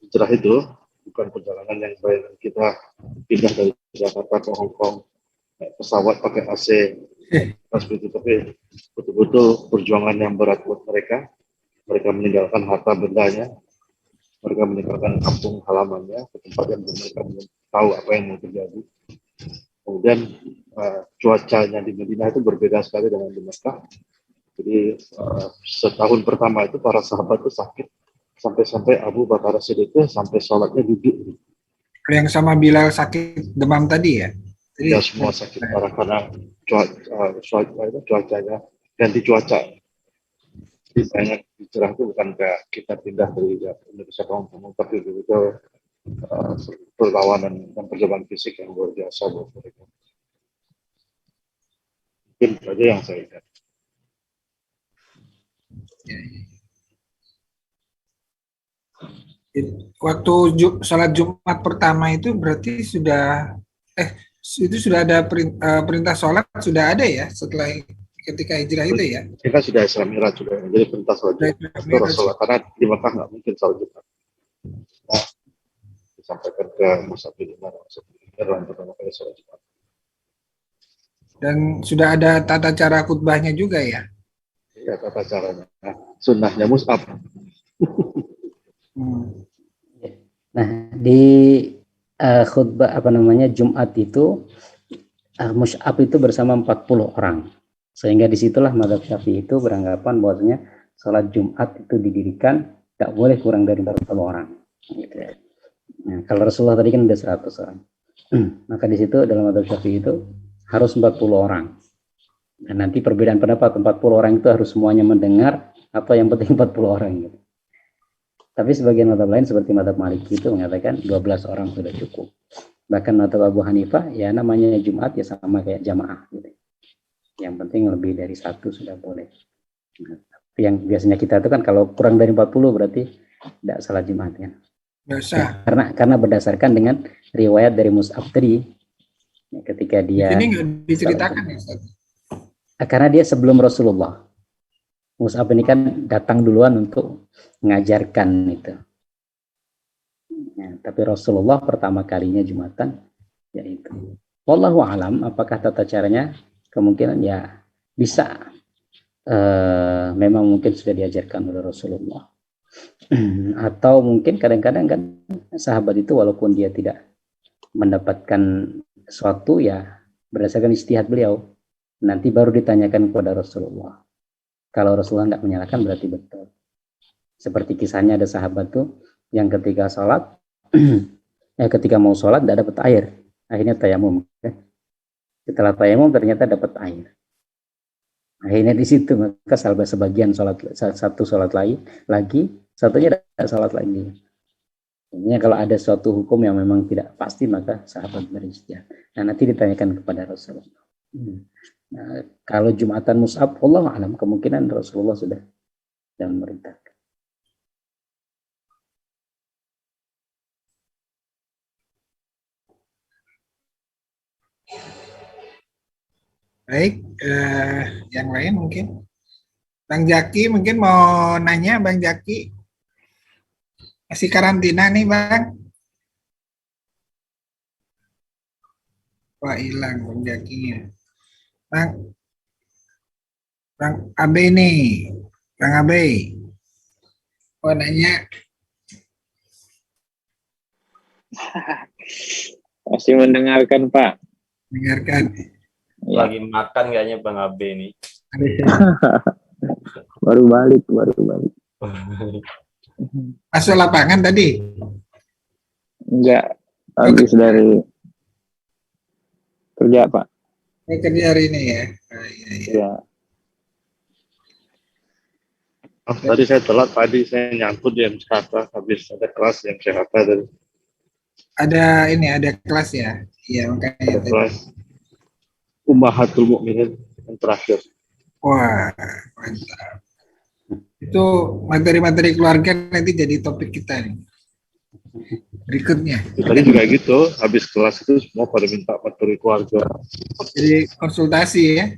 hijrah itu bukan perjalanan yang baik. Kita pindah dari Jakarta ke Hong Kong naik pesawat pakai AC tapi betul-betul perjuangan yang berat buat mereka meninggalkan harta bendanya, mereka meninggalkan kampung halamannya ke tempat yang mereka belum tahu apa yang mau terjadi. Kemudian cuacanya di Madinah itu berbeda sekali dengan di Mekah. Jadi setahun pertama itu para sahabat itu sakit sampai Abu Bakar Siddiq itu sampai sholatnya duduk. Yang sama Bilal sakit demam tadi ya? Ya semua sakit parah karena cuacanya ganti cuaca. Jadi banyak hijrah itu bukan kayak kita pindah dari Indonesia ke Hong Kong, tapi itu perlawanan dan perjuangan fisik yang luar biasa buat mereka. Mungkin itu aja yang saya ingat. Waktu sholat Jumat pertama itu berarti sudah ada perintah sholat sudah ada ya setelah ketika hijrah itu ya? Kita sudah Isra Mi'raj sudah jadi perintah sholat Jumat karena di Mekah nggak mungkin sholat Jumat. Nah, disampaikan ke Mus'ab bin Umair yang pertama kali sholat Jumat. Dan sudah ada tata cara khutbahnya juga ya? Iya, tata caranya. Nah, sunnahnya Mus'ab. Nah, di khutbah Jumat itu Mus'ab itu bersama 40 orang. Sehingga disitulah mazhab Syafi'i itu beranggapan bahwasanya salat Jumat itu didirikan tak boleh kurang dari 40 orang. Gitu ya. Nah, kalau Rasulullah tadi kan ada 100 orang. Maka di situ dalam mazhab Syafi'i itu harus 40 orang. Dan nanti perbedaan pendapat 40 orang itu harus semuanya mendengar atau yang penting 40 orang gitu. Tapi sebagian mazhab lain seperti mazhab Maliki itu mengatakan 12 orang sudah cukup. Bahkan mazhab Abu Hanifah ya namanya Jumat ya sama kayak jamaah gitu. Yang penting lebih dari 1 sudah boleh. Nah, yang biasanya kita itu kan kalau kurang dari 40 berarti tidak salat Jumat kan. Biasa. Karena berdasarkan dengan riwayat dari Mus'ab tadi ketika dia ini nggak diceritakan ya Ustaz? Karena dia sebelum Rasulullah. Mus'ab ini kan datang duluan untuk mengajarkan itu. Ya, tapi Rasulullah pertama kalinya Jumatan yaitu. Wallahu alam apakah tata caranya kemungkinan ya bisa memang mungkin sudah diajarkan oleh Rasulullah. Atau mungkin kadang-kadang kan sahabat itu walaupun dia tidak mendapatkan sesuatu ya berdasarkan ijtihad beliau. Nanti baru ditanyakan kepada Rasulullah. Kalau Rasulullah nggak menyalahkan berarti betul. Seperti kisahnya ada sahabat tuh yang ketika sholat, ketika mau sholat tidak dapat air, akhirnya tayamum. Setelah tayamum ternyata dapat air. Akhirnya di situ maka salah sebagian sholat, satu sholat lagi, satunya tidak sholat lagi. Intinya kalau ada suatu hukum yang memang tidak pasti maka sahabat berijtihad. Nah, nanti ditanyakan kepada Rasulullah. Nah, kalau Jumatan Mus'ab, Allah alam, kemungkinan Rasulullah sudah memerintahkan. Baik, yang lain mungkin. Bang Jaki mungkin mau nanya, Bang Jaki. Masih karantina nih, Bang. Wah, hilang Bang Jakinya. Bang Abe nih, Bang Abe. Mau nanya. Masih mendengarkan, Pak. Dengarkan. Ya. Lagi makan kayaknya Bang Abe nih. baru balik. Masuk lapangan tadi? Enggak, habis dari kerja, Pak. Kerja hari ini ya? Iya. Ya. Tadi saya telat, tadi saya nyangkut di MCK, habis ada kelas di MCK tadi. Ada kelas ya? Iya, makanya Ada tadi. kelas Ummahatul Mukminin yang terakhir. Wah, mantap. Itu materi-materi keluarga nanti jadi topik kita nih. Berikutnya. Tadi juga gitu, habis kelas itu semua pada minta materi keluarga. Jadi konsultasi ya.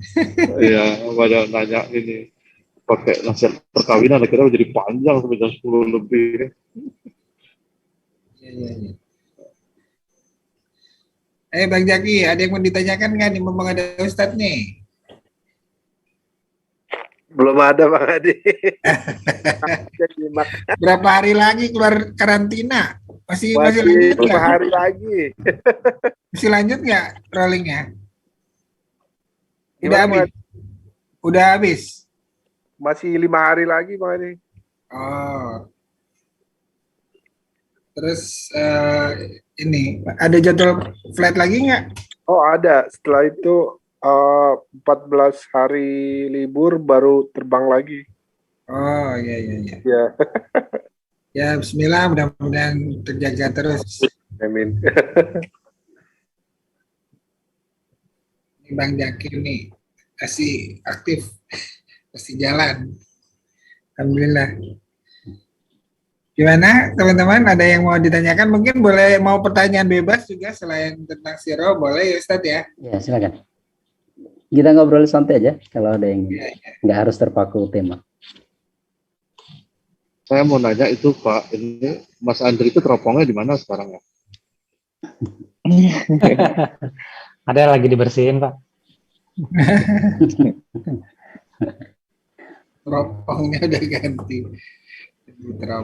Iya, pada nanya ini pakai nasihat perkawinan, akhirnya jadi panjang sampai jam 10 lebih. Iya. Bang Jaki, ada yang mau ditanyakan nggak nih? Memang ada Ustadz nih. Belum ada Bang Adi. Berapa hari lagi keluar karantina? Masih lanjut Masih nggak? hari lagi. Masih lanjut nggak rollingnya? Udah Gimana, habis? Udah habis? Masih 5 hari lagi Bang Adi. Oh. Terus ini ada jadwal flight lagi nggak? Oh ada. Setelah itu 14 hari libur baru terbang lagi. Oh iya. Ya, Ya Bismillah, mudah-mudahan terjaga terus. amin. Ini Bang Jaki nih kasih aktif, kasih jalan. Alhamdulillah. Gimana teman-teman? Ada yang mau ditanyakan? Mungkin boleh mau pertanyaan bebas juga selain tentang siro, boleh ya Ustadz ya? Ya silakan. Kita ngobrol santai aja kalau ada yang nggak harus terpaku tema. Saya mau nanya itu Pak, ini Mas Andri itu teropongnya di mana sekarang ya? Ada yang lagi dibersihin, Pak. Teropongnya udah ganti.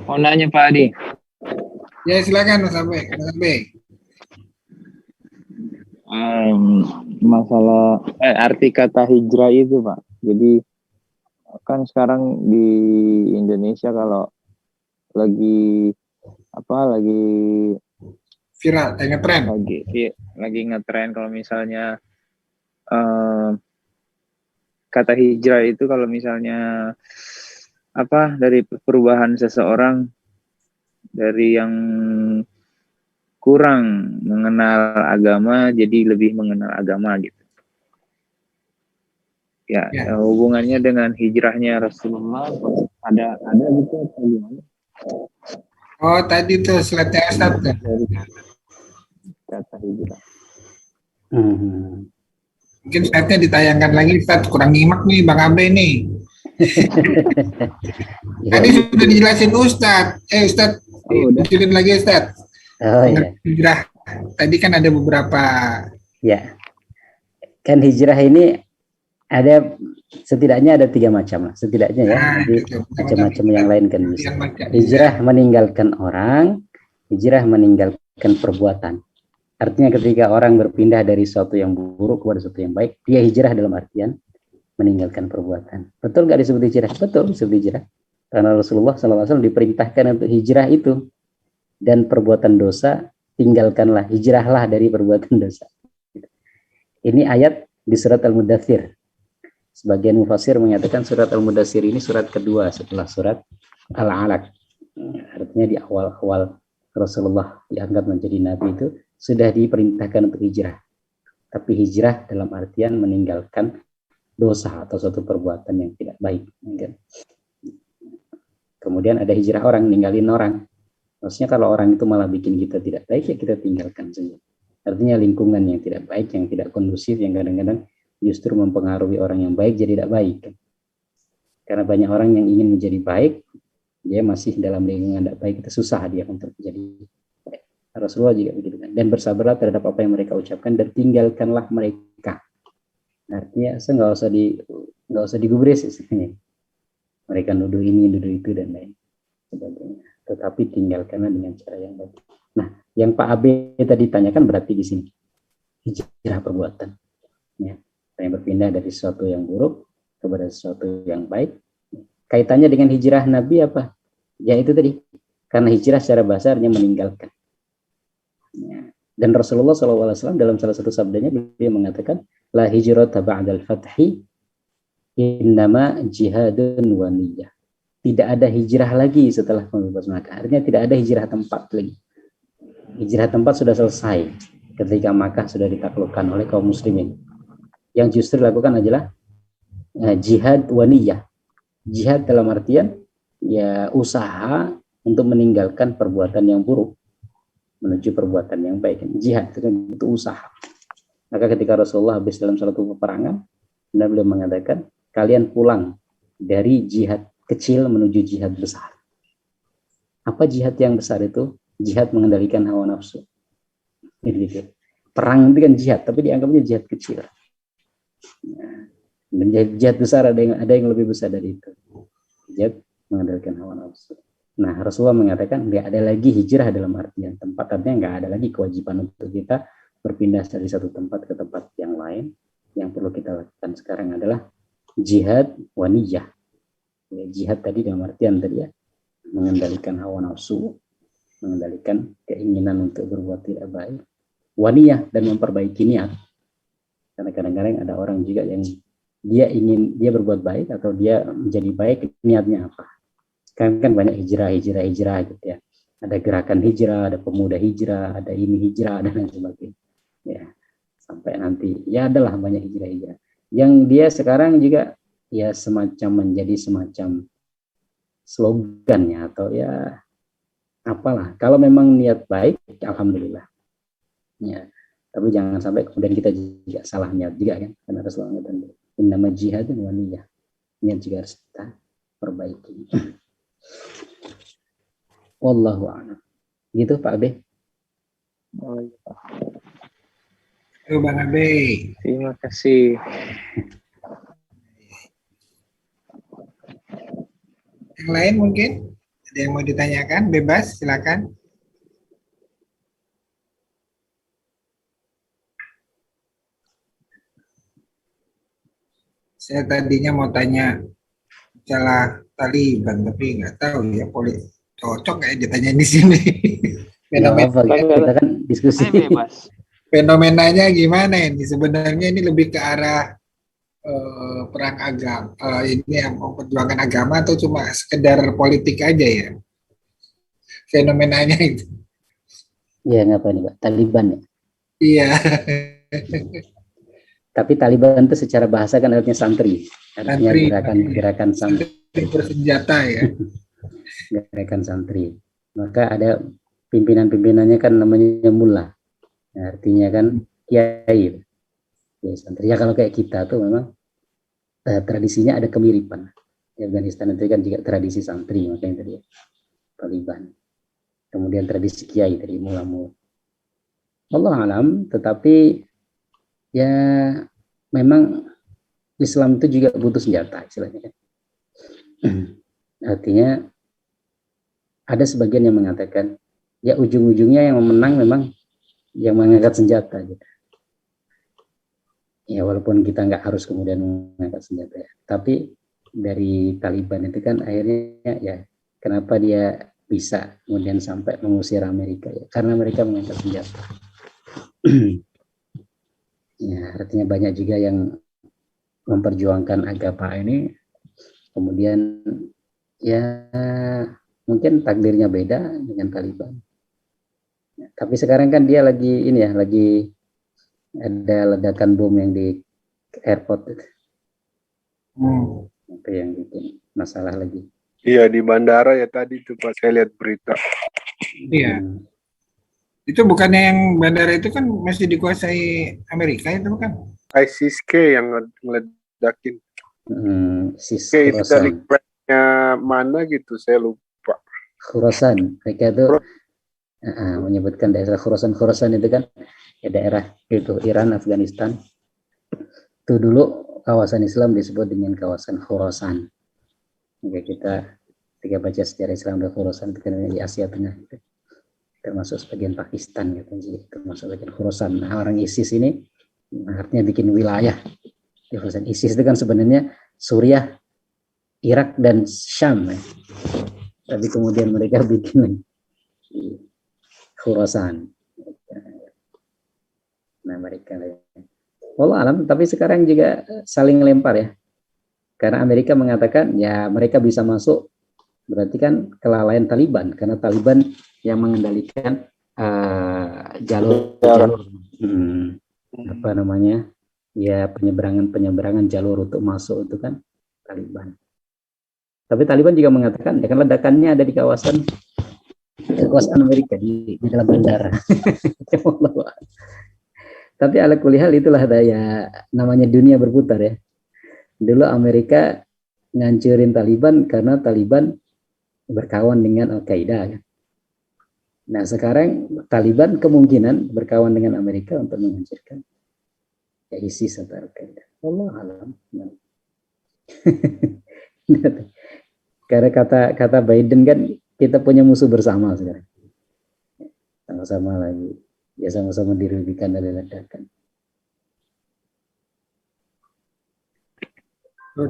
Mau nanya Pak Adi. Ya silakan Mas Abe. Masalah arti kata hijrah itu Pak. Jadi kan sekarang di Indonesia kalau lagi Viral, ngetren. lagi ngetren kalau misalnya kata hijrah itu kalau misalnya dari perubahan seseorang dari yang kurang mengenal agama jadi lebih mengenal agama gitu. Ya. Hubungannya dengan hijrahnya Rasulullah ada gitu atau gimana? Oh tadi tuh slide-nya Ustadz tuh. Kata hijrah. Mungkin slide-nya ditayangkan lagi Ustadz, kurang nyimak nih Bang Abe nih. Tadi sudah dijelasin Ustadz. Ustadz, dijelasin lagi Ustadz. Oh iya. Hijrah. Tadi kan ada beberapa. Ya. Kan hijrah ini setidaknya ada 3 macam lah. Setidaknya ya. Jadi macam-macam yang lain kan bisa. Hijrah meninggalkan orang, hijrah meninggalkan perbuatan. Artinya ketika orang berpindah dari sesuatu yang buruk kepada sesuatu yang baik, dia hijrah dalam artian meninggalkan perbuatan. Betul nggak disebut hijrah? Betul disebut hijrah. Karena Rasulullah SAW diperintahkan untuk hijrah itu. Dan perbuatan dosa, tinggalkanlah, hijrahlah dari perbuatan dosa. Ini ayat di surat Al-Mudaththir. Sebagian mufassir mengatakan surat Al-Mudaththir ini surat kedua setelah surat Al-Alaq. Artinya di awal-awal Rasulullah dianggap menjadi nabi itu sudah diperintahkan untuk hijrah. Tapi hijrah dalam artian meninggalkan dosa atau suatu perbuatan yang tidak baik. Kemudian ada hijrah orang, ninggalin orang. Maksudnya kalau orang itu malah bikin kita tidak baik, ya kita tinggalkan saja. Artinya lingkungan yang tidak baik, yang tidak kondusif, yang kadang-kadang justru mempengaruhi orang yang baik jadi tidak baik. Karena banyak orang yang ingin menjadi baik, dia masih dalam lingkungan tidak baik, itu susah dia untuk menjadi baik. Rasulullah juga begitu kan. Dan bersabarlah terhadap apa yang mereka ucapkan dan tinggalkanlah mereka. Artinya nggak usah digubris istilahnya. Mereka nuduh ini, nuduh itu dan lain sebagainya. Tetapi tinggalkanlah dengan cara yang baik. Nah, yang Pak AB tadi tanyakan berarti di sini hijrah perbuatan. Ya, yang berpindah dari sesuatu yang buruk kepada sesuatu yang baik. Kaitannya dengan hijrah Nabi apa? Ya itu tadi. Karena hijrah secara bahasa artinya meninggalkan. Ya. Dan Rasulullah SAW dalam salah satu sabdanya beliau mengatakan, la hijrata ba'dal fathi innama jihadun wa niyyah. Tidak ada hijrah lagi setelah pembebasan Makkah. Artinya tidak ada hijrah tempat lagi. Hijrah tempat sudah selesai ketika Makkah sudah ditaklukkan oleh kaum muslimin. Yang justru dilakukan adalah jihad wa niyyah. Jihad dalam artian ya usaha untuk meninggalkan perbuatan yang buruk menuju perbuatan yang baik. Jihad itu usaha. Maka ketika Rasulullah habis dalam suatu peperangan, beliau mengatakan, kalian pulang dari jihad kecil menuju jihad besar. Apa jihad yang besar itu? Jihad mengendalikan hawa nafsu. Gitu. Perang itu kan jihad, tapi dianggapnya jihad kecil. Dan jihad besar ada yang lebih besar dari itu. Jihad mengendalikan hawa nafsu. Nah, Rasulullah mengatakan nggak ada lagi hijrah dalam artian tempat, artinya nggak ada lagi kewajiban untuk kita berpindah dari satu tempat ke tempat yang lain. Yang perlu kita lakukan sekarang adalah jihad wa niyyah. Ya, jihad tadi dalam artian tadi ya, mengendalikan hawa nafsu, mengendalikan keinginan untuk berbuat tidak baik, wa niyyah dan memperbaiki niat. Karena kadang-kadang ada orang juga yang dia berbuat baik atau dia menjadi baik, niatnya apa? Kan banyak hijrah gitu ya. Ada gerakan hijrah, ada pemuda hijrah, ada ini hijrah dan lain sebagainya. Ya, sampai nanti ya adalah banyak hijrah. Yang dia sekarang juga ya semacam menjadi semacam slogannya atau ya apalah. Kalau memang niat baik, alhamdulillah. Ya, tapi jangan sampai kemudian kita juga salah niat juga kan. Karena Rasulullah mengatakan innama jihadun wa niyyah. Niat juga harus kita perbaiki. Wallahu a'lam. Gitu Pak Abe. Bang Abe. Terima kasih. Yang lain mungkin ada yang mau ditanyakan, bebas silakan. Saya tadinya mau tanya masalah Taliban, tapi nggak tahu ya cocok nggak ditanya di sini. Kita kan diskusi. Fenomenanya gimana ini? Sebenarnya ini lebih ke arah perang agama, ini perjuangan agama atau cuma sekedar politik aja ya? Fenomenanya itu. Iya, ngapa nih Pak? Taliban ya? Iya. Tapi Taliban itu secara bahasa kan artinya santri. Artinya gerakan santri. Bersenjata ya. Gerakan santri. Maka ada pimpinan-pimpinannya kan namanya mullah. Nah, artinya kan kiai. Ya, santri. Ya kalau kayak kita tuh memang tradisinya ada kemiripan. Di Afghanistan itu kan juga tradisi santri, makanya tadi Taliban. Kemudian tradisi kiai tadi mullah-mullah. Allah alam, tetapi ya memang Islam itu juga butuh senjata istilahnya kan. Artinya ada sebagian yang mengatakan ya ujung-ujungnya yang menang memang yang mengangkat senjata gitu. Ya walaupun kita nggak harus kemudian mengangkat senjata ya, tapi dari Taliban itu kan akhirnya ya kenapa dia bisa kemudian sampai mengusir Amerika ya, karena mereka mengangkat senjata. Ya artinya banyak juga yang memperjuangkan agama ini, kemudian ya mungkin takdirnya beda dengan Taliban. Ya, tapi sekarang kan dia lagi ini ya, lagi ada ledakan bom yang di airport itu. Itu yang bikin masalah lagi. Iya, di bandara ya tadi tuh Pak, saya lihat berita. Iya. Itu bukannya yang bandara itu kan masih dikuasai Amerika itu kan? ISIS-K yang ngeledakin. ISIS K itu dari Khorasan. cracknya mana gitu, saya lupa. Khorasan, mereka itu menyebutkan daerah Khorasan. Khorasan itu kan ya daerah itu Iran, Afghanistan. Itu dulu kawasan Islam disebut dengan kawasan Khorasan. Jika kita baca sejarah Islam di Khorasan itu kan di Asia Tengah, gitu. Termasuk sebagian Pakistan gitu, jadi termasuk bagian Khorasan. Nah, orang ISIS ini artinya bikin wilayah di Khorasan. ISIS itu kan sebenarnya Suriah, Irak dan Syam ya. Tapi kemudian mereka bikin Khorasan. Nah mereka wallah alam, tapi sekarang juga saling lempar ya. Karena Amerika mengatakan ya mereka bisa masuk, berarti kan kelalaian Taliban, karena Taliban yang mengendalikan jalur apa namanya ya penyeberangan jalur untuk masuk itu kan Taliban. Tapi Taliban juga mengatakan ya kan ledakannya ada di kawasan kekuasaan Amerika di dalam bandara. Tapi ala kulihal itulah daya namanya dunia berputar ya. Dulu Amerika ngancurin Taliban karena Taliban berkawan dengan Al-Qaeda ya. Nah sekarang Taliban kemungkinan berkawan dengan Amerika untuk menghancurkan ya ISIS atau Al-Qaeda. Allah alam. Karena kata Biden kan kita punya musuh bersama sekarang. Sama-sama lagi. Ya sama-sama dirugikan dari ledakan.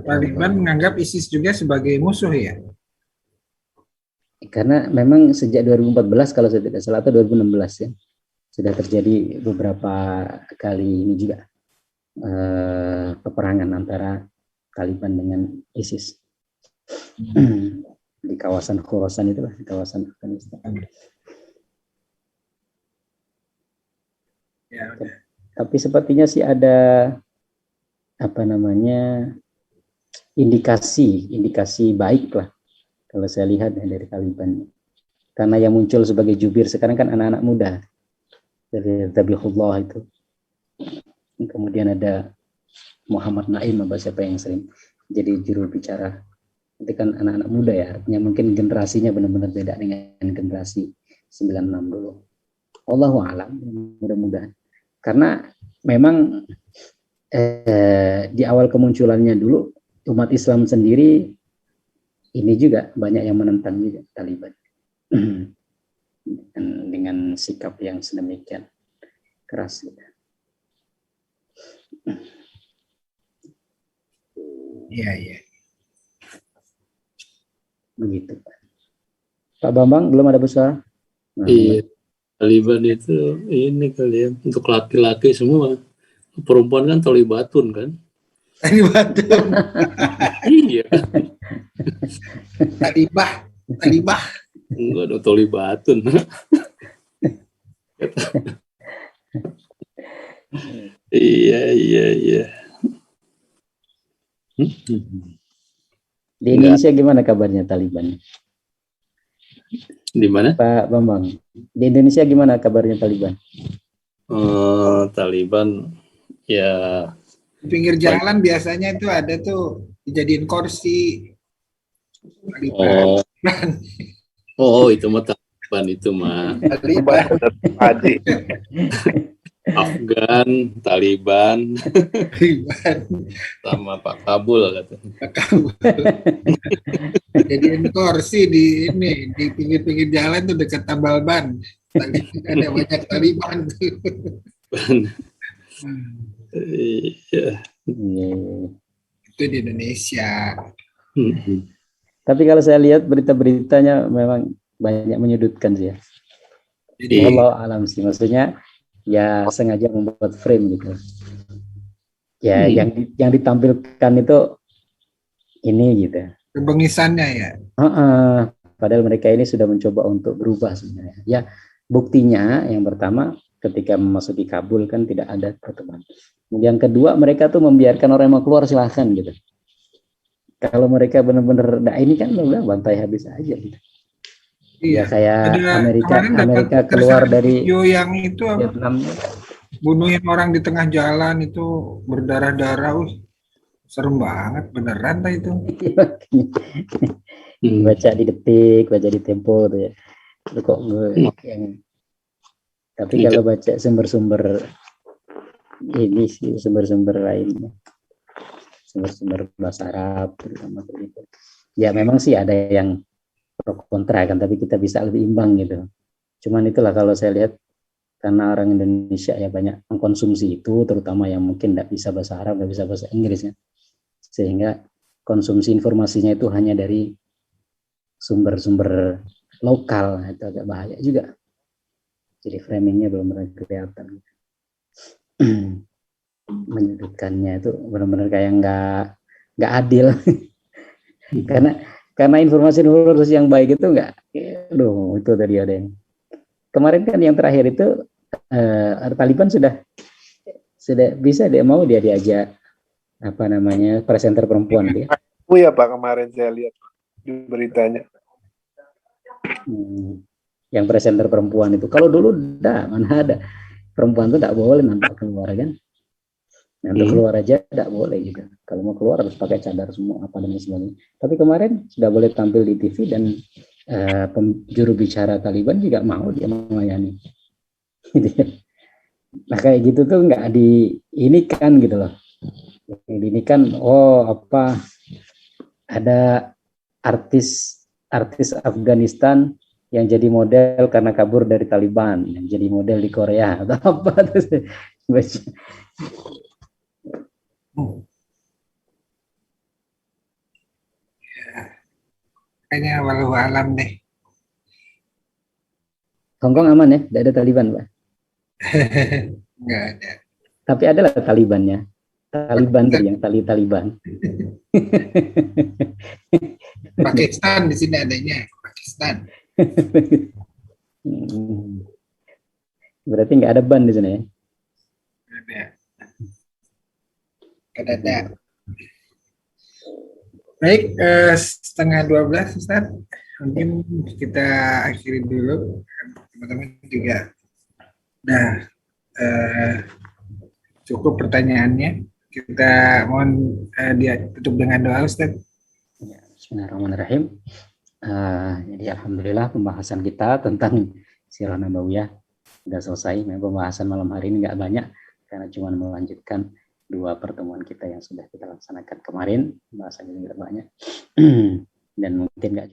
Taliban menganggap ISIS juga sebagai musuh ya? Karena memang sejak 2014 kalau saya tidak salah atau 2016 ya sudah terjadi beberapa kali ini juga peperangan antara Taliban dengan ISIS di kawasan Khorasan itulah, di kawasan Afghanistan. Ya, tapi sepertinya sih ada apa namanya indikasi baik lah kalau saya lihat ya, dari Taliban, karena yang muncul sebagai jubir sekarang kan anak-anak muda dari Zabihullah itu, kemudian ada Muhammad Naim apa siapa yang sering jadi juru bicara, itu kan anak-anak muda ya, artinya mungkin generasinya benar-benar beda dengan generasi 96 dulu. Allahu a'lam, mudah-mudahan. Karena memang di awal kemunculannya dulu umat Islam sendiri ini juga banyak yang menentang juga Taliban dengan sikap yang sedemikian keras. Iya. Begitu. Pak Bambang belum ada besar. Iya. Taliban itu ini kali ya, untuk laki-laki semua. Perempuan kan Talibatun kan? Talibatun. Iya. Talibah. Enggak ada Talibatun. Iya. Di Indonesia gimana kabarnya Taliban? Di mana? Pak Bambang. Di Indonesia gimana kabarnya Taliban? Taliban ya di pinggir jalan biasanya itu ada tuh dijadiin kursi. Taliban. Oh itu mah Taliban itu mah. Taliban Haji. Afgan, Taliban, sama Pak Kabul katanya. Pak Kabul. Jadiin kursi di pinggir-pinggir jalan tuh dekat tambal ban. Ada banyak Taliban tuh. Iya. Itu di Indonesia. Tapi kalau saya lihat berita-beritanya memang banyak menyudutkan sih ya. Jadi Allah alam sih, maksudnya ya sengaja membuat frame gitu. Ya yang ditampilkan itu ini gitu. kebengisannya ya. Padahal mereka ini sudah mencoba untuk berubah sebenarnya. Ya buktinya yang pertama ketika memasuki Kabul kan tidak ada pertemuan. Yang kedua mereka tuh membiarkan orang yang mau keluar silahkan gitu. Kalau mereka benar-benar, nah ini kan udah bantai habis aja gitu. Iya. Ya kayak Kemarin Amerika keluar dari video yang itu Vietnam. Bunuhin orang di tengah jalan itu berdarah-darah, serem banget beneran lah itu. Baca di Detik, baca di Tempo tuh ya. Itu kok yang. Tapi kalau baca sumber-sumber ini sih, sumber-sumber lainnya, sumber-sumber bahasa Arab terutama itu. Ya memang sih ada yang pro kontra kan, tapi kita bisa lebih imbang gitu. Cuman itulah kalau saya lihat karena orang Indonesia ya banyak mengkonsumsi itu, terutama yang mungkin tidak bisa bahasa Arab, tidak bisa bahasa Inggris ya, sehingga konsumsi informasinya itu hanya dari sumber-sumber lokal, itu agak bahaya juga. Jadi framingnya belum benar kelihatan. Menyudutkannya itu benar-benar kayak nggak adil. karena informasi yang baik itu nggak, itu tadi ada yang kemarin kan yang terakhir itu Taliban sudah bisa dia mau diajak apa namanya presenter perempuan dia. Oh ya Pak, kemarin saya lihat di beritanya. Yang presenter perempuan itu kalau dulu mana ada perempuan itu tidak boleh nampak keluar kan. Untuk keluar aja tidak boleh gitu. Kalau mau keluar harus pakai cadar semua apa dan sebagainya. Tapi kemarin sudah boleh tampil di TV dan juru bicara Taliban juga mau dia melayani. Nah kayak gitu tuh nggak diinikan gitu loh. Ini kan ada artis Afghanistan yang jadi model karena kabur dari Taliban, yang jadi model di Korea atau apa terus baca. Kayaknya walau alam deh. Hongkong aman ya, tidak ada Taliban Pak? Nggak ada. Tapi adalah Talibannya. Taliban tuh yang Taliban. Pakistan di sini adanya, Pakistan. Berarti nggak ada ban di sana ya? Ada. Baik, 11:30 Ustaz. Mungkin kita akhiri dulu. Teman-teman juga udah cukup pertanyaannya. Kita mohon dia tutup dengan doa Ustaz. Ya, Bismillahirrahmanirrahim. Jadi alhamdulillah pembahasan kita tentang Sirah Nabawiyah sudah selesai. Pembahasan malam hari ini nggak banyak karena cuma melanjutkan 2 pertemuan kita yang sudah kita laksanakan kemarin. Pembahasannya nggak banyak dan mungkin nggak